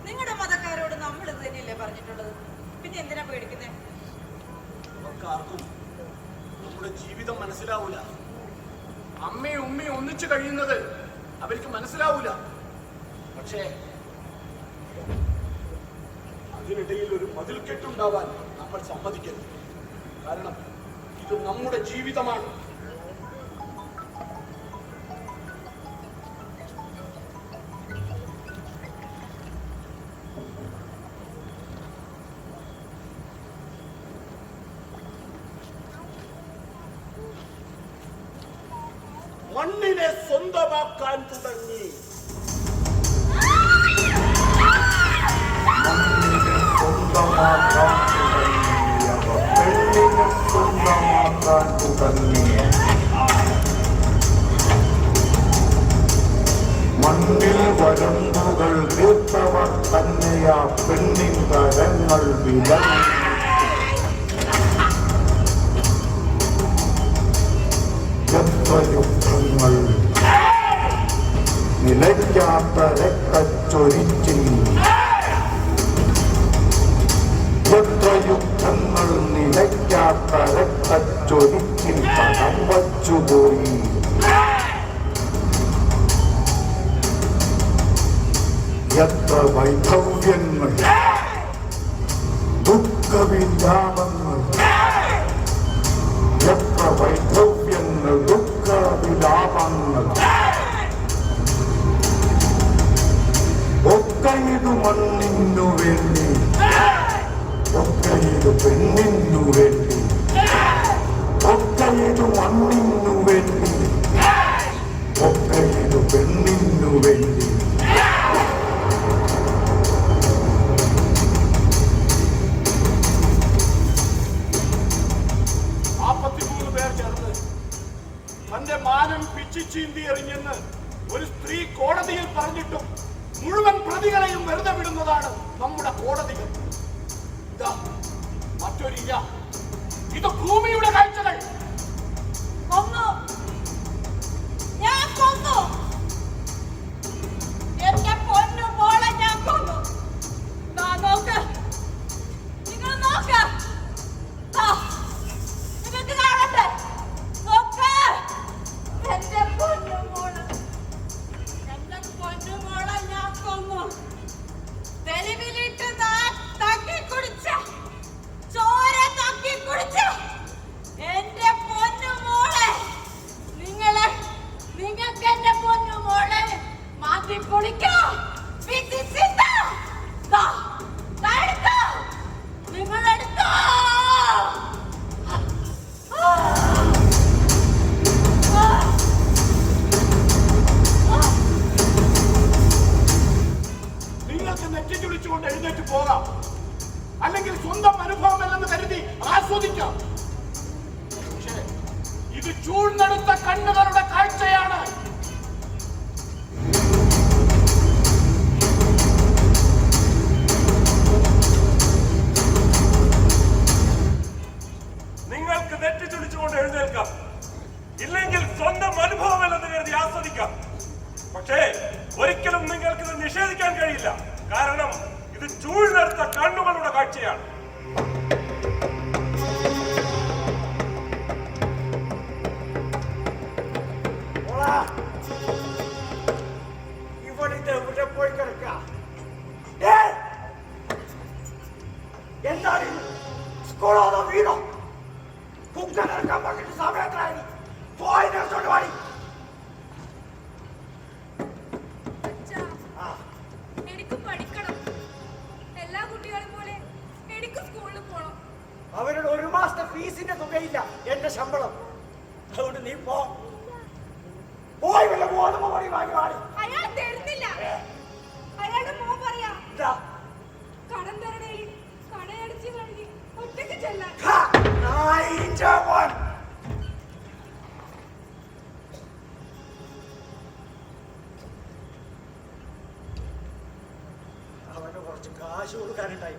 നിങ്ങളുടെ മതക്കാരോട് നമ്മൾ ഇത് തന്നെയല്ലേ പറഞ്ഞിട്ടുള്ളത്? പിന്നെ എന്തിനാ പേടിക്കുന്നേ? ആർക്കും നമ്മുടെ ജീവിതം മനസ്സിലാവൂല. അമ്മയും ഉമ്മയും ഒന്നിച്ചു കഴിയുന്നത് അവർക്ക് മനസ്സിലാവൂല. പക്ഷേ അതിനിടയിൽ ഒരു മതിൽക്കെട്ടുണ്ടാവാൻ നമ്മൾ സമ്മതിക്കരുത്. കാരണം ഇത് നമ്മുടെ ജീവിതമാണ്. മണ്ണിനെ സ്വന്തമാക്കാൻ തുടങ്ങി. സ്വന്തമാക്കാൻ തുടങ്ങി. മണ്ണിൽ വരമ്പുകൾ തീർത്തവർ തന്നെയാ പെണ്ണിൻ കരങ്ങൾ വിലങ്ങി. എത്ര യുദ്ധങ്ങൾ നിലയ്ക്കാത്ത രക്തച്ചൊരിച്ചിൽ. എത്ര യുദ്ധങ്ങൾ നിലയ്ക്കാത്ത രക്തച്ചൊരിച്ചിൽ പണം വച്ചുപോയി. എത്ര വൈധവ്യങ്ങൾ ദുഃഖവിലാപങ്ങൾ. എത്ര വൈധവ്യങ്ങൾ ദുഃഖവിലാപങ്ങൾ. ഒക്കെ ഇത് മണ്ണിനു വേണ്ടി, ഒക്കെ ഇത് പെണ്ണിനു വേണ്ടി, ഒക്കെ ഇത് മണ്ണിനു വേണ്ടി, ഒക്കെ ഇത് പെണ്ണിനു വേണ്ടി. 43 പേർ ചേർന്ന് തന്റെ മാനം പിച്ചിച്ചീന്തി എറിഞ്ഞെന്ന് ഒരു സ്ത്രീ കോടതിയിൽ പറഞ്ഞിട്ടും മുഴുവൻ പ്രതികളെയും വെറുതെ വിടുന്നതാണ് നമ്മുടെ കോടതികൾ. ഇതാ മറ്റൊരില്ല. ഇത് ഭൂമിയുടെ കാഴ്ചകൾ. കൊന്നു, ഞാൻ കൊന്നു. എന്റെ പൊന്നു മോളെ ഞാൻ കൊന്നു. നോക്ക്, നിങ്ങൾ നോക്ക്. നിങ്ങൾക്ക് കാണട്ടെ. നോക്ക്, എന്റെ പൊന്നു മോളെ, എന്റെ പൊന്നു മോളെ ഞാൻ കൊന്നു. തെരുവിലിട്ട് തക്കി കുടിച്ച ചോര തക്കി കുടിച്ച ഇത് ചൂഴ്ന്നെടുത്ത കണ്ണുകളുടെ കാഴ്ചയാണ്. നിങ്ങൾക്ക് നെറ്റിച്ചുടിച്ചുകൊണ്ട് എഴുന്നേൽക്കാം, ഇല്ലെങ്കിൽ സ്വന്തം അനുഭവമല്ലെന്ന് കരുതി ആസ്വദിക്കാം. പക്ഷേ ഒരിക്കലും നിങ്ങൾക്ക് ഇത് നിഷേധിക്കാൻ കഴിയില്ല. കാരണം ഇത് ചൂഴ്ന്നെടുത്ത കണ്ണുകളുടെ കാഴ്ചയാണ്. ഇവിടെ എവിടെ പോയി കിടക്ക? എന്താണ് സ്കൂളോ വീടോ? കുക്കനടക്കാൻ പറഞ്ഞിട്ട് സമയത്തായി പോയി നിർത്തോണ്ട് പാടി. എനിക്ക് പഠിക്കണം. എല്ലാ കുട്ടികളും പോലെ എനിക്ക് സ്കൂളിൽ പോണം. അവരുടെ ഒരു മാസത്തെ ഫീസിന്റെ തുകയില്ല എന്റെ ശമ്പളം. അതുകൊണ്ട് നീ പോയി വല്ല ഗോതമ്പ് പൊടി വാങ്ങി വാടി. അയാൾ തരുന്നില്ല. അയാളുടെ മോൻ പറയാ കടം തരണേൽ കടയടിച്ച് കഴിഞ്ഞ് ഒറ്റയ്ക്ക് ചെല്ലാൻ. അവന് കുറച്ച് കാശ് കൊടുക്കാനുണ്ടായി.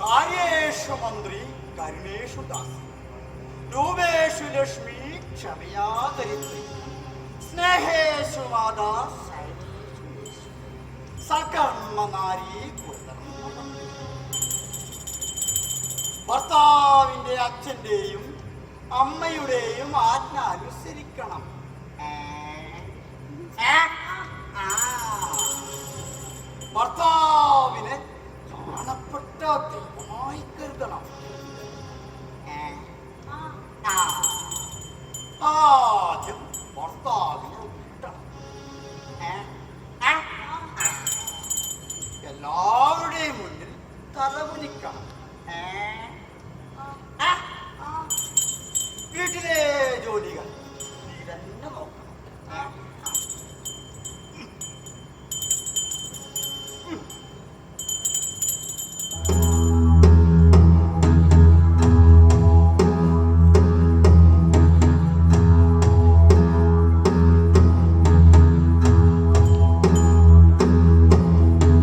കാര്യേഷു മന്ത്രി കരുണേഷു ദാസി രൂപേഷു ലക്ഷ്മി ക്ഷമയാ ദരിദ്രി സ്നേഹേഷു മാതാ സകർമ്മനാരി ഭർത്താവിന്റെ അച്ഛന്റെയും അമ്മയുടെയും ആജ്ഞ അനുസരിക്കണം. ഭർത്താവിനെ കാണപ്പെട്ട ദൈവമായി കരുതണം. ആദ്യം ഭർത്താവിനെ വിട്ടണം. എല്ലാവരുടെയും മുന്നിൽ തലകുനിക്കണം. വീട്ടിലെ ജോലികൾ നീ തന്നെ നോക്കണം.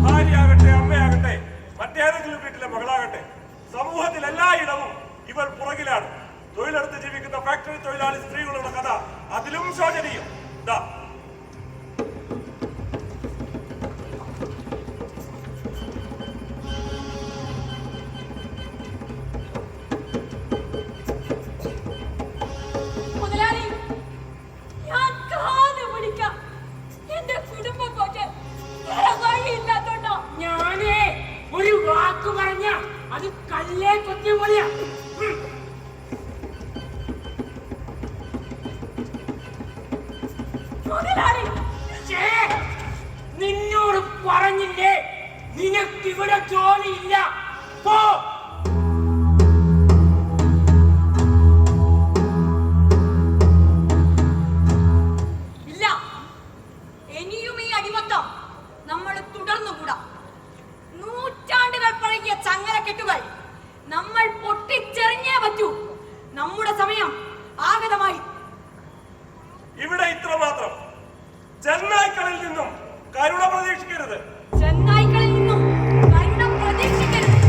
ഭാര്യയാകട്ടെ, അമ്മയാകട്ടെ, മറ്റേതെങ്കിലും വീട്ടിലെ മകളാകട്ടെ, സമൂഹത്തിൽ എല്ലായിടവും ഇവർ പുറകിലാണ്. തൊഴിലെടുത്ത് ജീവിക്കുന്ന ഫാക്ടറി തൊഴിലാളി സ്ത്രീകളുടെ കഥ അതിലും ശോചനീയം. മുതലാളി, ഞാൻ കാല് പിടിക്കാം. എന്റെ കുടുംബം പോറ്റാൻ വേറെ വഴിയില്ലാത്തോണ്ടോ? ഞാനേ ഒരു വാക്ക് പറഞ്ഞ അത് കല്ലേ കൊത്തിയ പോലെയാ. മുതലാളി, ഛേ, നിന്നോട് പറഞ്ഞില്ലേ നിനക്കിവിടെ ജോലിയില്ല, പോ. ഇല്ല, ഇനിയും ഈ അടിമത്തം നമ്മൾ തുടർന്നുകൂടാ. നൂറ്റാണ്ടുകൾ പഴകിയ ചങ്ങലക്കെട്ടുകൾ നമ്മൾ പൊട്ടിച്ചെറിഞ്ഞേ പറ്റൂ. നമ്മുടെ സമയം ആഗതമായി. ഇവിടെ ഇത്രമാത്രം. ചെന്നായ്ക്കളിൽ നിന്നും കരുണ പ്രതീക്ഷിക്കരുത്. ചെന്നായ്ക്കളിൽ നിന്നും കരുണ പ്രതീക്ഷിക്കരുത്.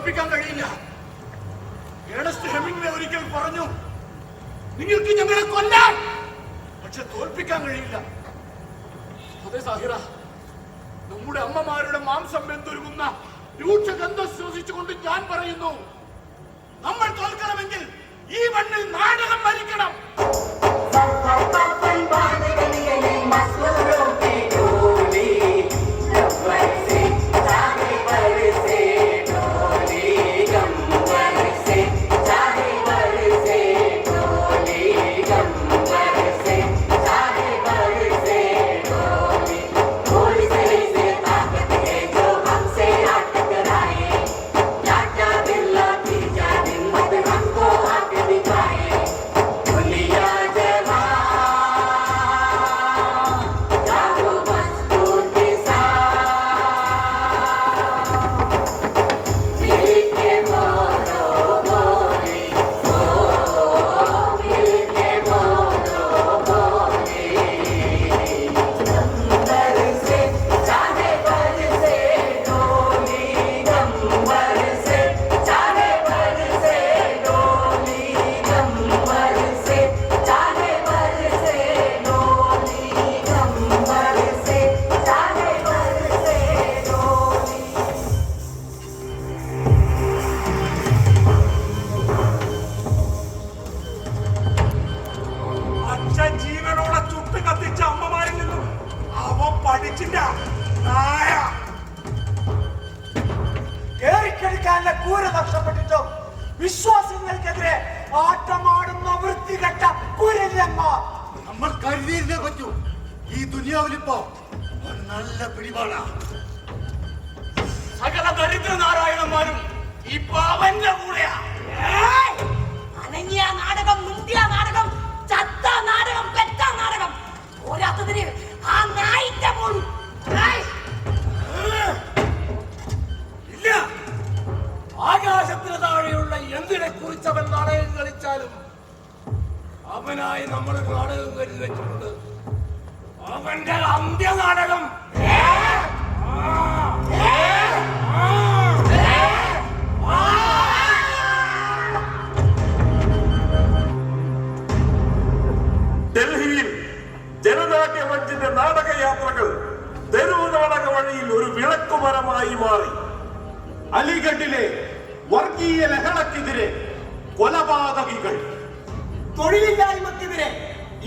തോൽപ്പിക്കാൻ കഴിയില്ല. ഏണസ്റ്റ് ഹെമിംഗ്വേ ഒരിക്കൽ പറഞ്ഞു, നിങ്ങൾക്ക് ഞങ്ങളെ കൊല്ലാൻ, പക്ഷെ തോൽപ്പിക്കാൻ കഴിയില്ല. അതെ സാഹിറ, നമ്മുടെ അമ്മമാരുടെ മാംസം വെന്തൊരുങ്ങുന്ന രൂക്ഷഗന്ധം ശ്വസിച്ചുകൊണ്ട് ഞാൻ പറയുന്നു, നമ്മൾ തോൽക്കണമെങ്കിൽ ഈ മണ്ണിൽ നാടകം ഭരിക്കണം. ജീവനോടെ ചുട്ട് കത്തിച്ച അമ്മമാരിൽ നിന്നും അവൻ പഠിച്ചില്ല. നായ കേറിക്കളിക്കാനുള്ള കൂര നഷ്ടപ്പെട്ടിട്ടും വിശ്വാസങ്ങൾക്കെതിരെ ആട്ടമാടുന്ന വൃത്തികെട്ട കുരങ്ങ. നമ്മൾ കരുതിയിരുന്നേ പറ്റൂ. ഈ ദുനിയാവിലിപ്പോ ഒരു നല്ല പിടിപാടാ. സകല ദരിദ്ര നാരായണന്മാരും ഇപ്പൊ അവന്റെ കൂടെയാ. അനങ്ങിയ നാടകം, മുന്തിയ നാടകം, ചത്ത നാടകം, പെറ്റ നാടകം, പോരാത്തതിന് ആ നായിന്റെ പോലും. ഇല്ല, ആകാശത്തിന് താഴെയുള്ള എന്തിനെ കുറിച്ച് അവൻ നാടകം കളിച്ചാലും അവനായി നമ്മൾ നാടകം കരുതി വെച്ചിട്ടുണ്ട്. അവന്റെ അന്ത്യനാടകം. ഡൽഹിയിൽ ജനനാട്യ മഞ്ചിന്റെ നാടകയാത്രകൾ തെരുവ് നാടക വഴിയിൽ ഒരു വിളക്കുമരമായി മാറി. അലിഗഡിലെ വർഗീയ ലഹളക്കെതിരെ കൊലപാതകികൾ, തൊഴിലില്ലായ്മക്കെതിരെ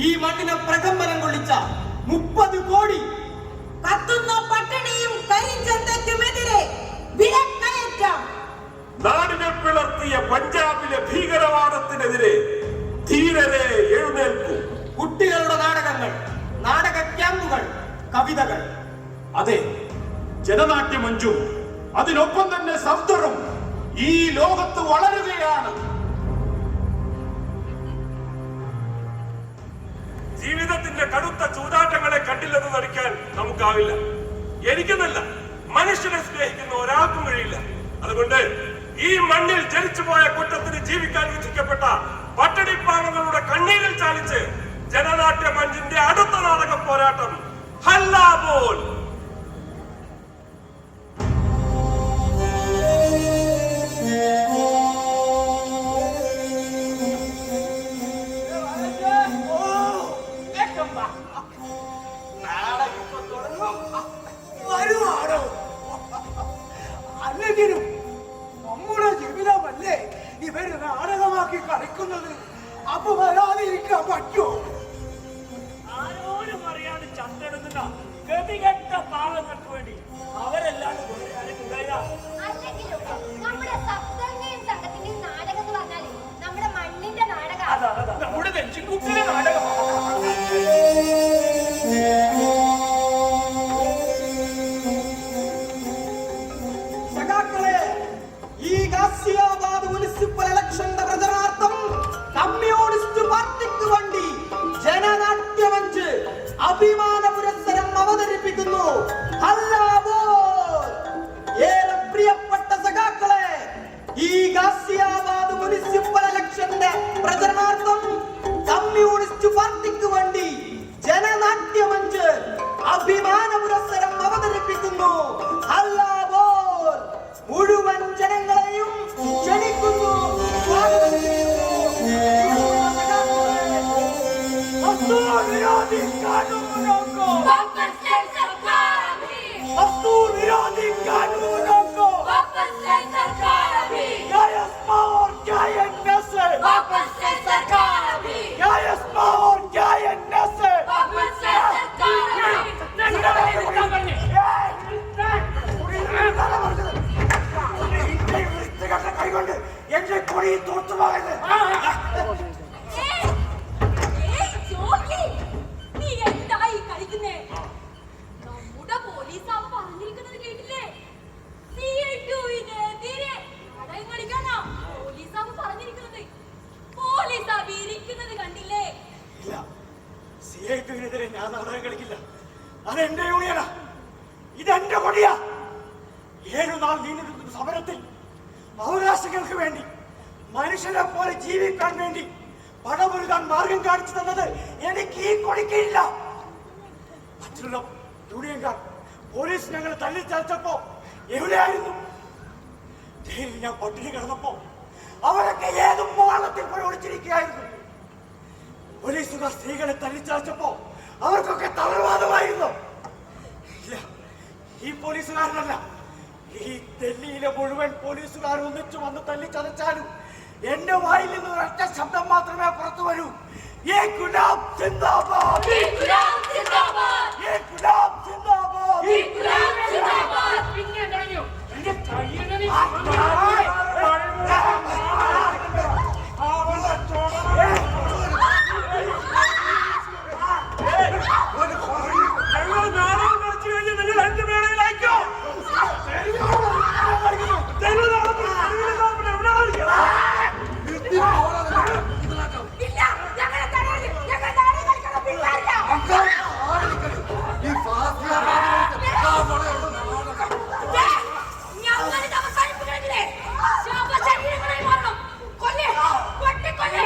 ഈ മണ്ണിനെ പ്രകമ്പനം കൊള്ളിച്ച 30 കോടി, കത്തുന്ന പട്ടിണിയും കരിഞ്ചന്തയ്ക്കുമെതിരെ വിലക്കയറ്റം, നാടിനെ പിളർത്തിയ പഞ്ചാബിലെ ഭീകരവാദത്തിനെതിരെ ധീരരെ എഴുന്നേൽക്കൂ. കുട്ടികളുടെ നാടകങ്ങൾ, നാടക ക്യാമ്പുകൾ, കവിതകൾ. അതെ, ജനനാട്യമഞ്ചും അതിനൊപ്പം തന്നെ സഫ്ദറും ഈ ലോകത്ത് വളരുകയാണ്. ജീവിതത്തിന്റെ കടുത്ത ചൂതാട്ടങ്ങളെ കണ്ടില്ലെന്ന് നടിക്കാൻ നമുക്കാവില്ല. എനിക്കെന്നല്ല, മനുഷ്യനെ സ്നേഹിക്കുന്ന ഒരാൾക്കും കഴിയില്ല. അതുകൊണ്ട് ഈ മണ്ണിൽ ജനിച്ചുപോയ കുറ്റത്തിന് ജീവിക്കാൻ വിധിക്കപ്പെട്ട പട്ടിണിപ്പാവങ്ങളുടെ കണ്ണീരിൽ ചാലിച്ച് ജനനാട്യ മഞ്ചിന്റെ അടുത്ത നാടക പോരാട്ടം ഹല്ലാ ബോൽ. അല്ലെങ്കിലും നമ്മുടെ ജീവിതമല്ലേ ഇവര് നാടകമാക്കി കളിക്കുന്നത്. അപ്പൊ വരാതിരിക്കാൻ പറ്റുമോ? ആരോരും അറിയാതെ ചത്തെടുക്കുന്ന ഗതികെട്ട പാവങ്ങൾക്ക് വേണ്ടി അവരെല്ലാം അല്ലെങ്കിലും നമ്മുടെ സപ്തന്റെയും സംഘത്തിന്റെയും നാടകം എന്ന് പറഞ്ഞാല് നമ്മുടെ മണ്ണിന്റെ നാടകം. നമ്മുടെ നെഞ്ചിൻകുട്ടിയുടെ നാടകമാണ്. സഖാക്കളെ, ഈ ഗാസിയാബാദ് മുനിസിപ്പൽ ഇലക്ഷന്റെ പ്രചരണാർത്ഥം കമ്മ്യൂണിസ്റ്റ് പാർട്ടിക്ക് വേണ്ടി ജനനാട്യമഞ്ച് അഭിമാന പുരസ്സരം അവതരിപ്പിക്കുന്നു. ഹല്ലാ ബോൽ. ഏറെ പ്രിയപ്പെട്ട സഖാക്കളെ, ഈ ഗാസിയാബാദ് മുനിസിപ്പൽ ഇലക്ഷന്റെ പ്രചരണാർത്ഥം കമ്മ്യൂണിസ്റ്റ് പാർട്ടിക്ക് വേണ്ടി ജനനാട്യമഞ്ച് അഭിമാന പുരസ്സരം അവതരിപ്പിക്കുന്നു. ഹല്ലാ ബോൽ. മുഴുവൻ ജനങ്ങളെയും ക്ഷണിക്കുന്നു, സ്വാഗതം ചെയ്യുന്നു. മസ്തൂർ വിരോധി കാനൂനോं को वापस ले सरकार अभी, मजदूर विरोधी कानूनों को वापस ले सरकार अभी, क्या यस्मा और क्या ये नस्ल, वापस ले सरकार अभी, क्या यस्मा और क्या ये नस्ल, वापस ले सरकार अभी। കൈകൊണ്ട് എന്റെ കൊടി തോട്ടുമാകരുത്. ഏയ് ജോക്കി, നീ എന്തായി കളിക്കുന്നേ? നമ്മുടെ പോലീസാവ് പറഞ്ഞിരിക്കുന്നത് കേട്ടില്ലേ? CA2-നെതിരെ നാടകം കളിക്കാനാ പോലീസാവ് പറഞ്ഞിരിക്കുന്നത്. പോലീസാവ് ഇരിക്കുന്നത് കണ്ടില്ലേ? ഇല്ല, CA2-നെതിരെ ഞാൻ നാടകം കളിക്കില്ല. അതെന്റെ യൂണിയനാ, ഇതെന്റെ കൊടിയാ. 7 നാൾ നീണ്ടുനിന്ന സമരത്തിൽ അവകാശങ്ങൾക്ക് വേണ്ടി, മനുഷ്യരെ പോലെ ജീവിക്കാൻ വേണ്ടി പടപൊരുതാൻ മാർഗം കാണിച്ചു തന്നത് എനിക്ക് ഈ കൊടിക്കില്ല. മറ്റുള്ള യൂണിയൻകാർ പോലീസ് ഞങ്ങളെ തല്ലിച്ചതച്ചപ്പോ എവിടെയായിരുന്നു? ജയിലിൽ ഞാൻ പട്ടിണി കിടന്നപ്പോ അവരൊക്കെ ഏത് പാളത്തിൽ പോയി ഒളിച്ചിരിക്കുകയായിരുന്നു. പോലീസുകാർ സ്ത്രീകളെ തല്ലിച്ചതച്ചപ്പോ അവർക്കൊക്കെ തളർവാദമായിരുന്നു. ഇല്ല, ഈ പോലീസുകാരനല്ല, ഈ ഡൽഹിയിലെ മുഴുവൻ പോലീസുകാർ ഒന്നിച്ചു വന്ന് തല്ലിച്ചതച്ചാലും എന്റെ വായിൽ നിന്ന് ഒരൊറ്റ ശബ്ദം മാത്രമേ പുറത്തു വരൂ. ये गुलाब जिंदाबाद, ये गुलाब जिंदाबाद, ये गुलाब जिंदाबाद, ये गुलाब जिंदाबाद। പിന്നെ തുടങ്ങിയോ എന്റെ കയ്യിൽ നീ ഞങ്ങൾ നാടകം കളിച്ചു കഴിഞ്ഞ് നിങ്ങൾ എന്റെ വേളയിലായിക്കോ. ഇല്ല, ഞങ്ങളെ തടയരുത്. ഞങ്ങൾ നാടകം കളിക്കണം, പിന്മാറില്ല. ഈ ഫാസിയ ഞങ്ങളിത് അവസാനിപ്പിക്കണമെങ്കിലേ ശവശരീരങ്ങളായി മാറണം. കൊല്ലേ, കൊട്ടിക്കൊല്ലേ.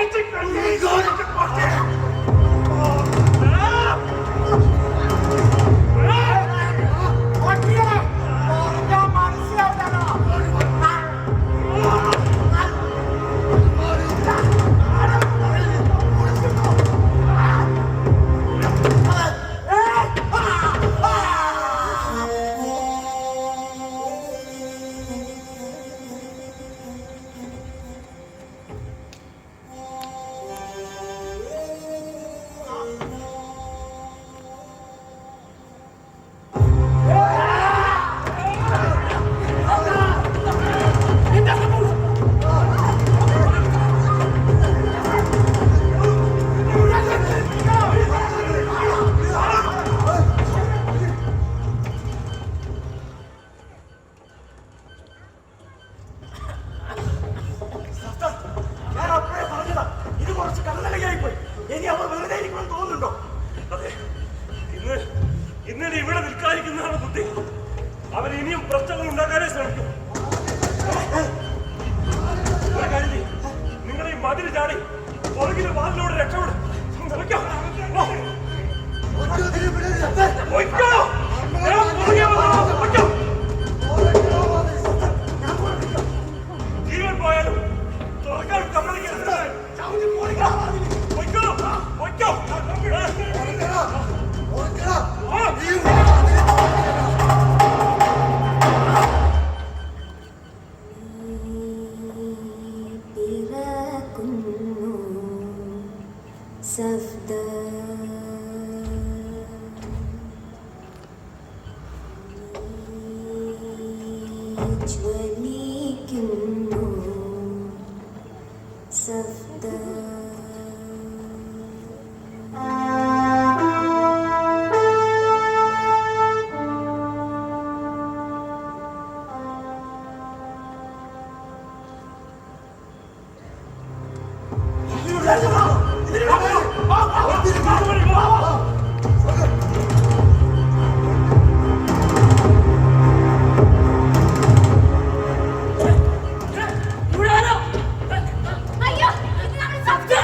ഞാൻ അപ്പോഴേ പറഞ്ഞതാ, ഇത് കുറച്ച് കടന്നലകയായി പോയി. ഇനി അവർ വെറുതെ ഇരിക്കുമെന്ന് തോന്നുന്നുണ്ടോ? അതെ, ഇന്നലെ ഇവിടെ നിൽക്കാതിരിക്കുന്നതാണ് ബുദ്ധി. അവർ ഇനിയും പ്രശ്നങ്ങൾ ഉണ്ടാക്കാനേ ശ്രമിക്കും. ഒരു കാര്യം ചെയ്യ്, നിങ്ങൾ ഈ മതിൽ ചാടി പുറകിലെ വാതിലൂടെ രക്ഷപ്പെടും. ജീവൻ പോയാലും തുറക്കാൻ സമ്മതിക്കരുത്. അയ്യോ, ഇത് നമ്മുടെ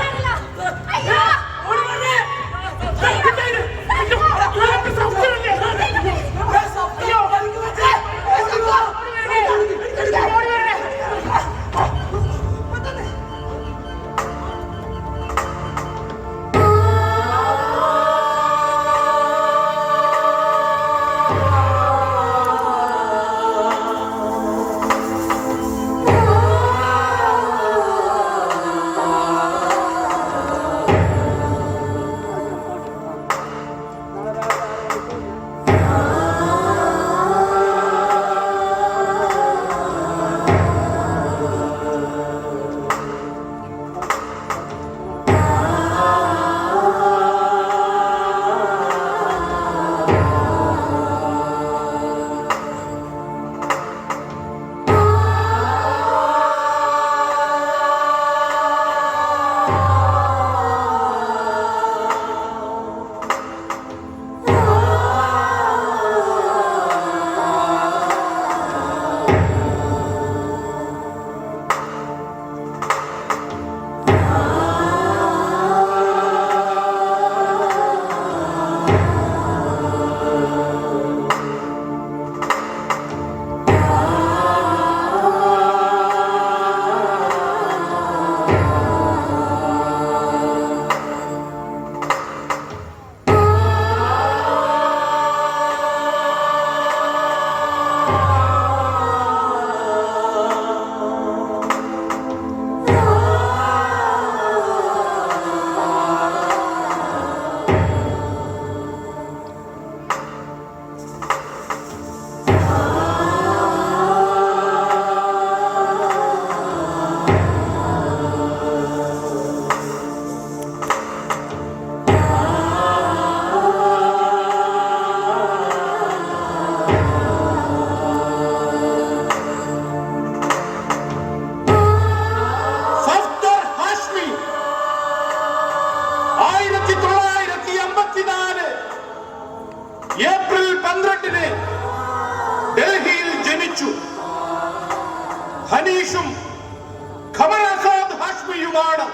രാജ്യമാണ്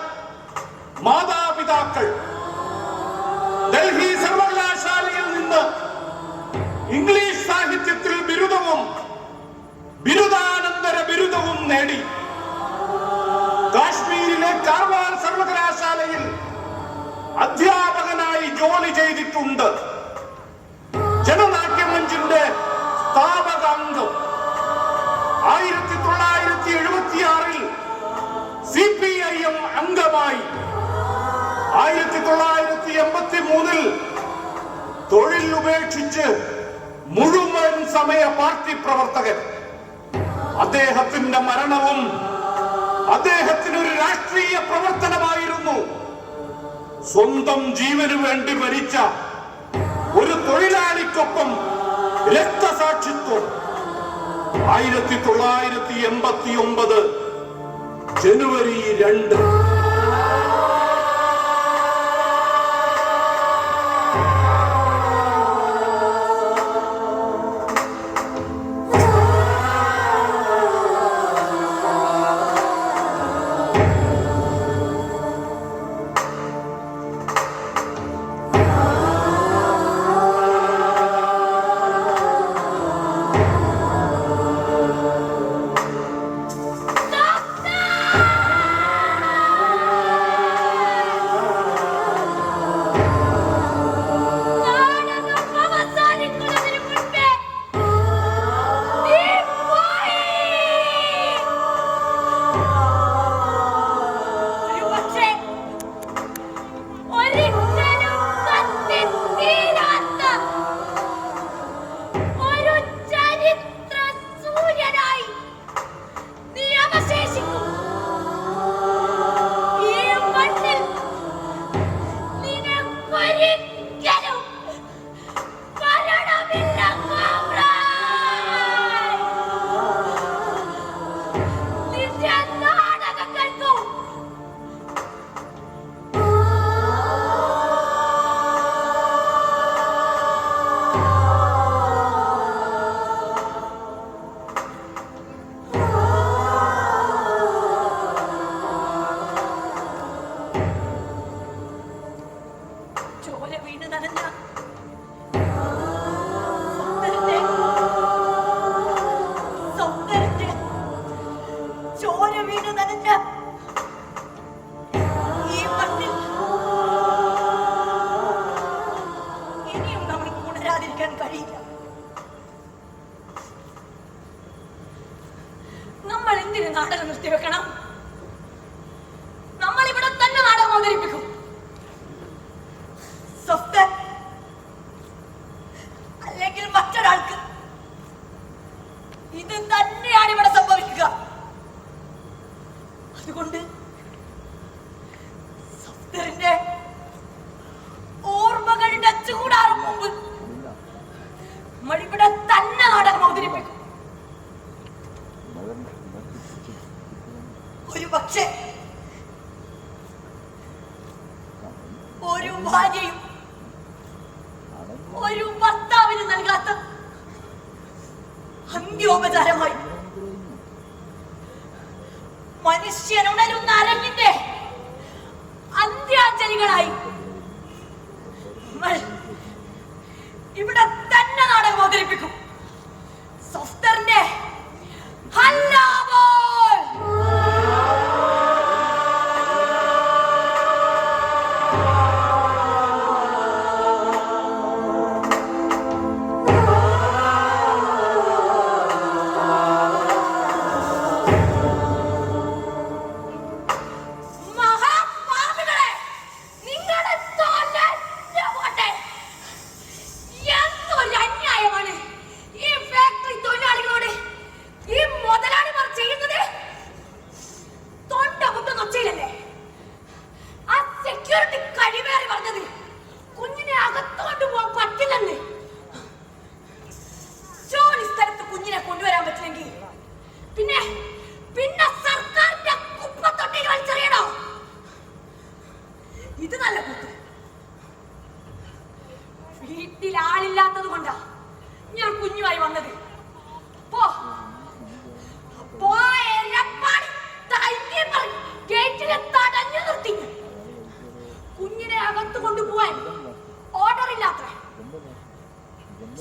മാതാപിതാക്കൾ. ഡൽഹി സർവകലാശാലയിൽ നിന്ന് ഇംഗ്ലീഷ് സാഹിത്യത്തിൽ ബിരുദവും ബിരുദാനന്തര ബിരുദവും നേടി. കാശ്മീരിലെ കാർവാർ സർവകലാശാലയിൽ അധ്യാപകനായി ജോലി ചെയ്തിട്ടുണ്ട്. ജനനാട്യമഞ്ചിന്റെ സ്ഥാപക അംഗം. 1976 CPIM അംഗമായി. 1983 തൊഴിൽ ഉപേക്ഷിച്ച് മുഴുവൻ സമയ പാർട്ടി പ്രവർത്തകൻ. അദ്ദേഹത്തിന്റെ മരണവും അദ്ദേഹത്തിനൊരു രാഷ്ട്രീയ പ്രവർത്തനമായിരുന്നു. സ്വന്തം ജീവന് വേണ്ടി മരിച്ച ഒരു തൊഴിലാളിക്കൊപ്പം രക്തസാക്ഷിത്വം. 1989 ജനുവരി 2. നാടകം നിർത്തിവെക്കണം. നമ്മൾ ഇവിടെ തന്നെ നാടകം അവതരിപ്പിക്കും. അല്ലെങ്കിൽ മറ്റൊരാൾക്ക്. ഇത് തന്നെയാണ് ഇവിടെ സംഭവിക്കുക. അതുകൊണ്ട് സഫ്തറിന്റെ ഓർമ്മകളുടെ ചൂടാറും മുമ്പ് നമ്മൾ ഇവിടെ തന്നെ നാടകം അവതരിപ്പിക്കും. ഒരു പക്ഷേ ഒരു ഭാര്യയും ഒരു ഭർത്താവിന് നൽകാത്ത അന്ത്യോപചാരമായി മനുഷ്യനുണരുന്ന അരങ്ങിന്റെ അന്ത്യാഞ്ജലികളായി നമ്മൾ ഇവിടെ തന്നെ നാടകം അവതരിപ്പിക്കും. സഫ്തറിന്റെ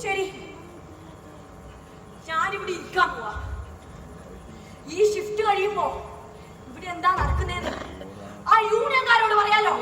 ശരി, ഞാനിവിടെ ഇരിക്കാൻ പോവാ. ഈ ഷിഫ്റ്റ് കഴിയുമ്പോ ഇവിടെ എന്താ നടക്കുന്നതെന്ന് ആ യൂണിയൻകാരോട് പറയാലോ.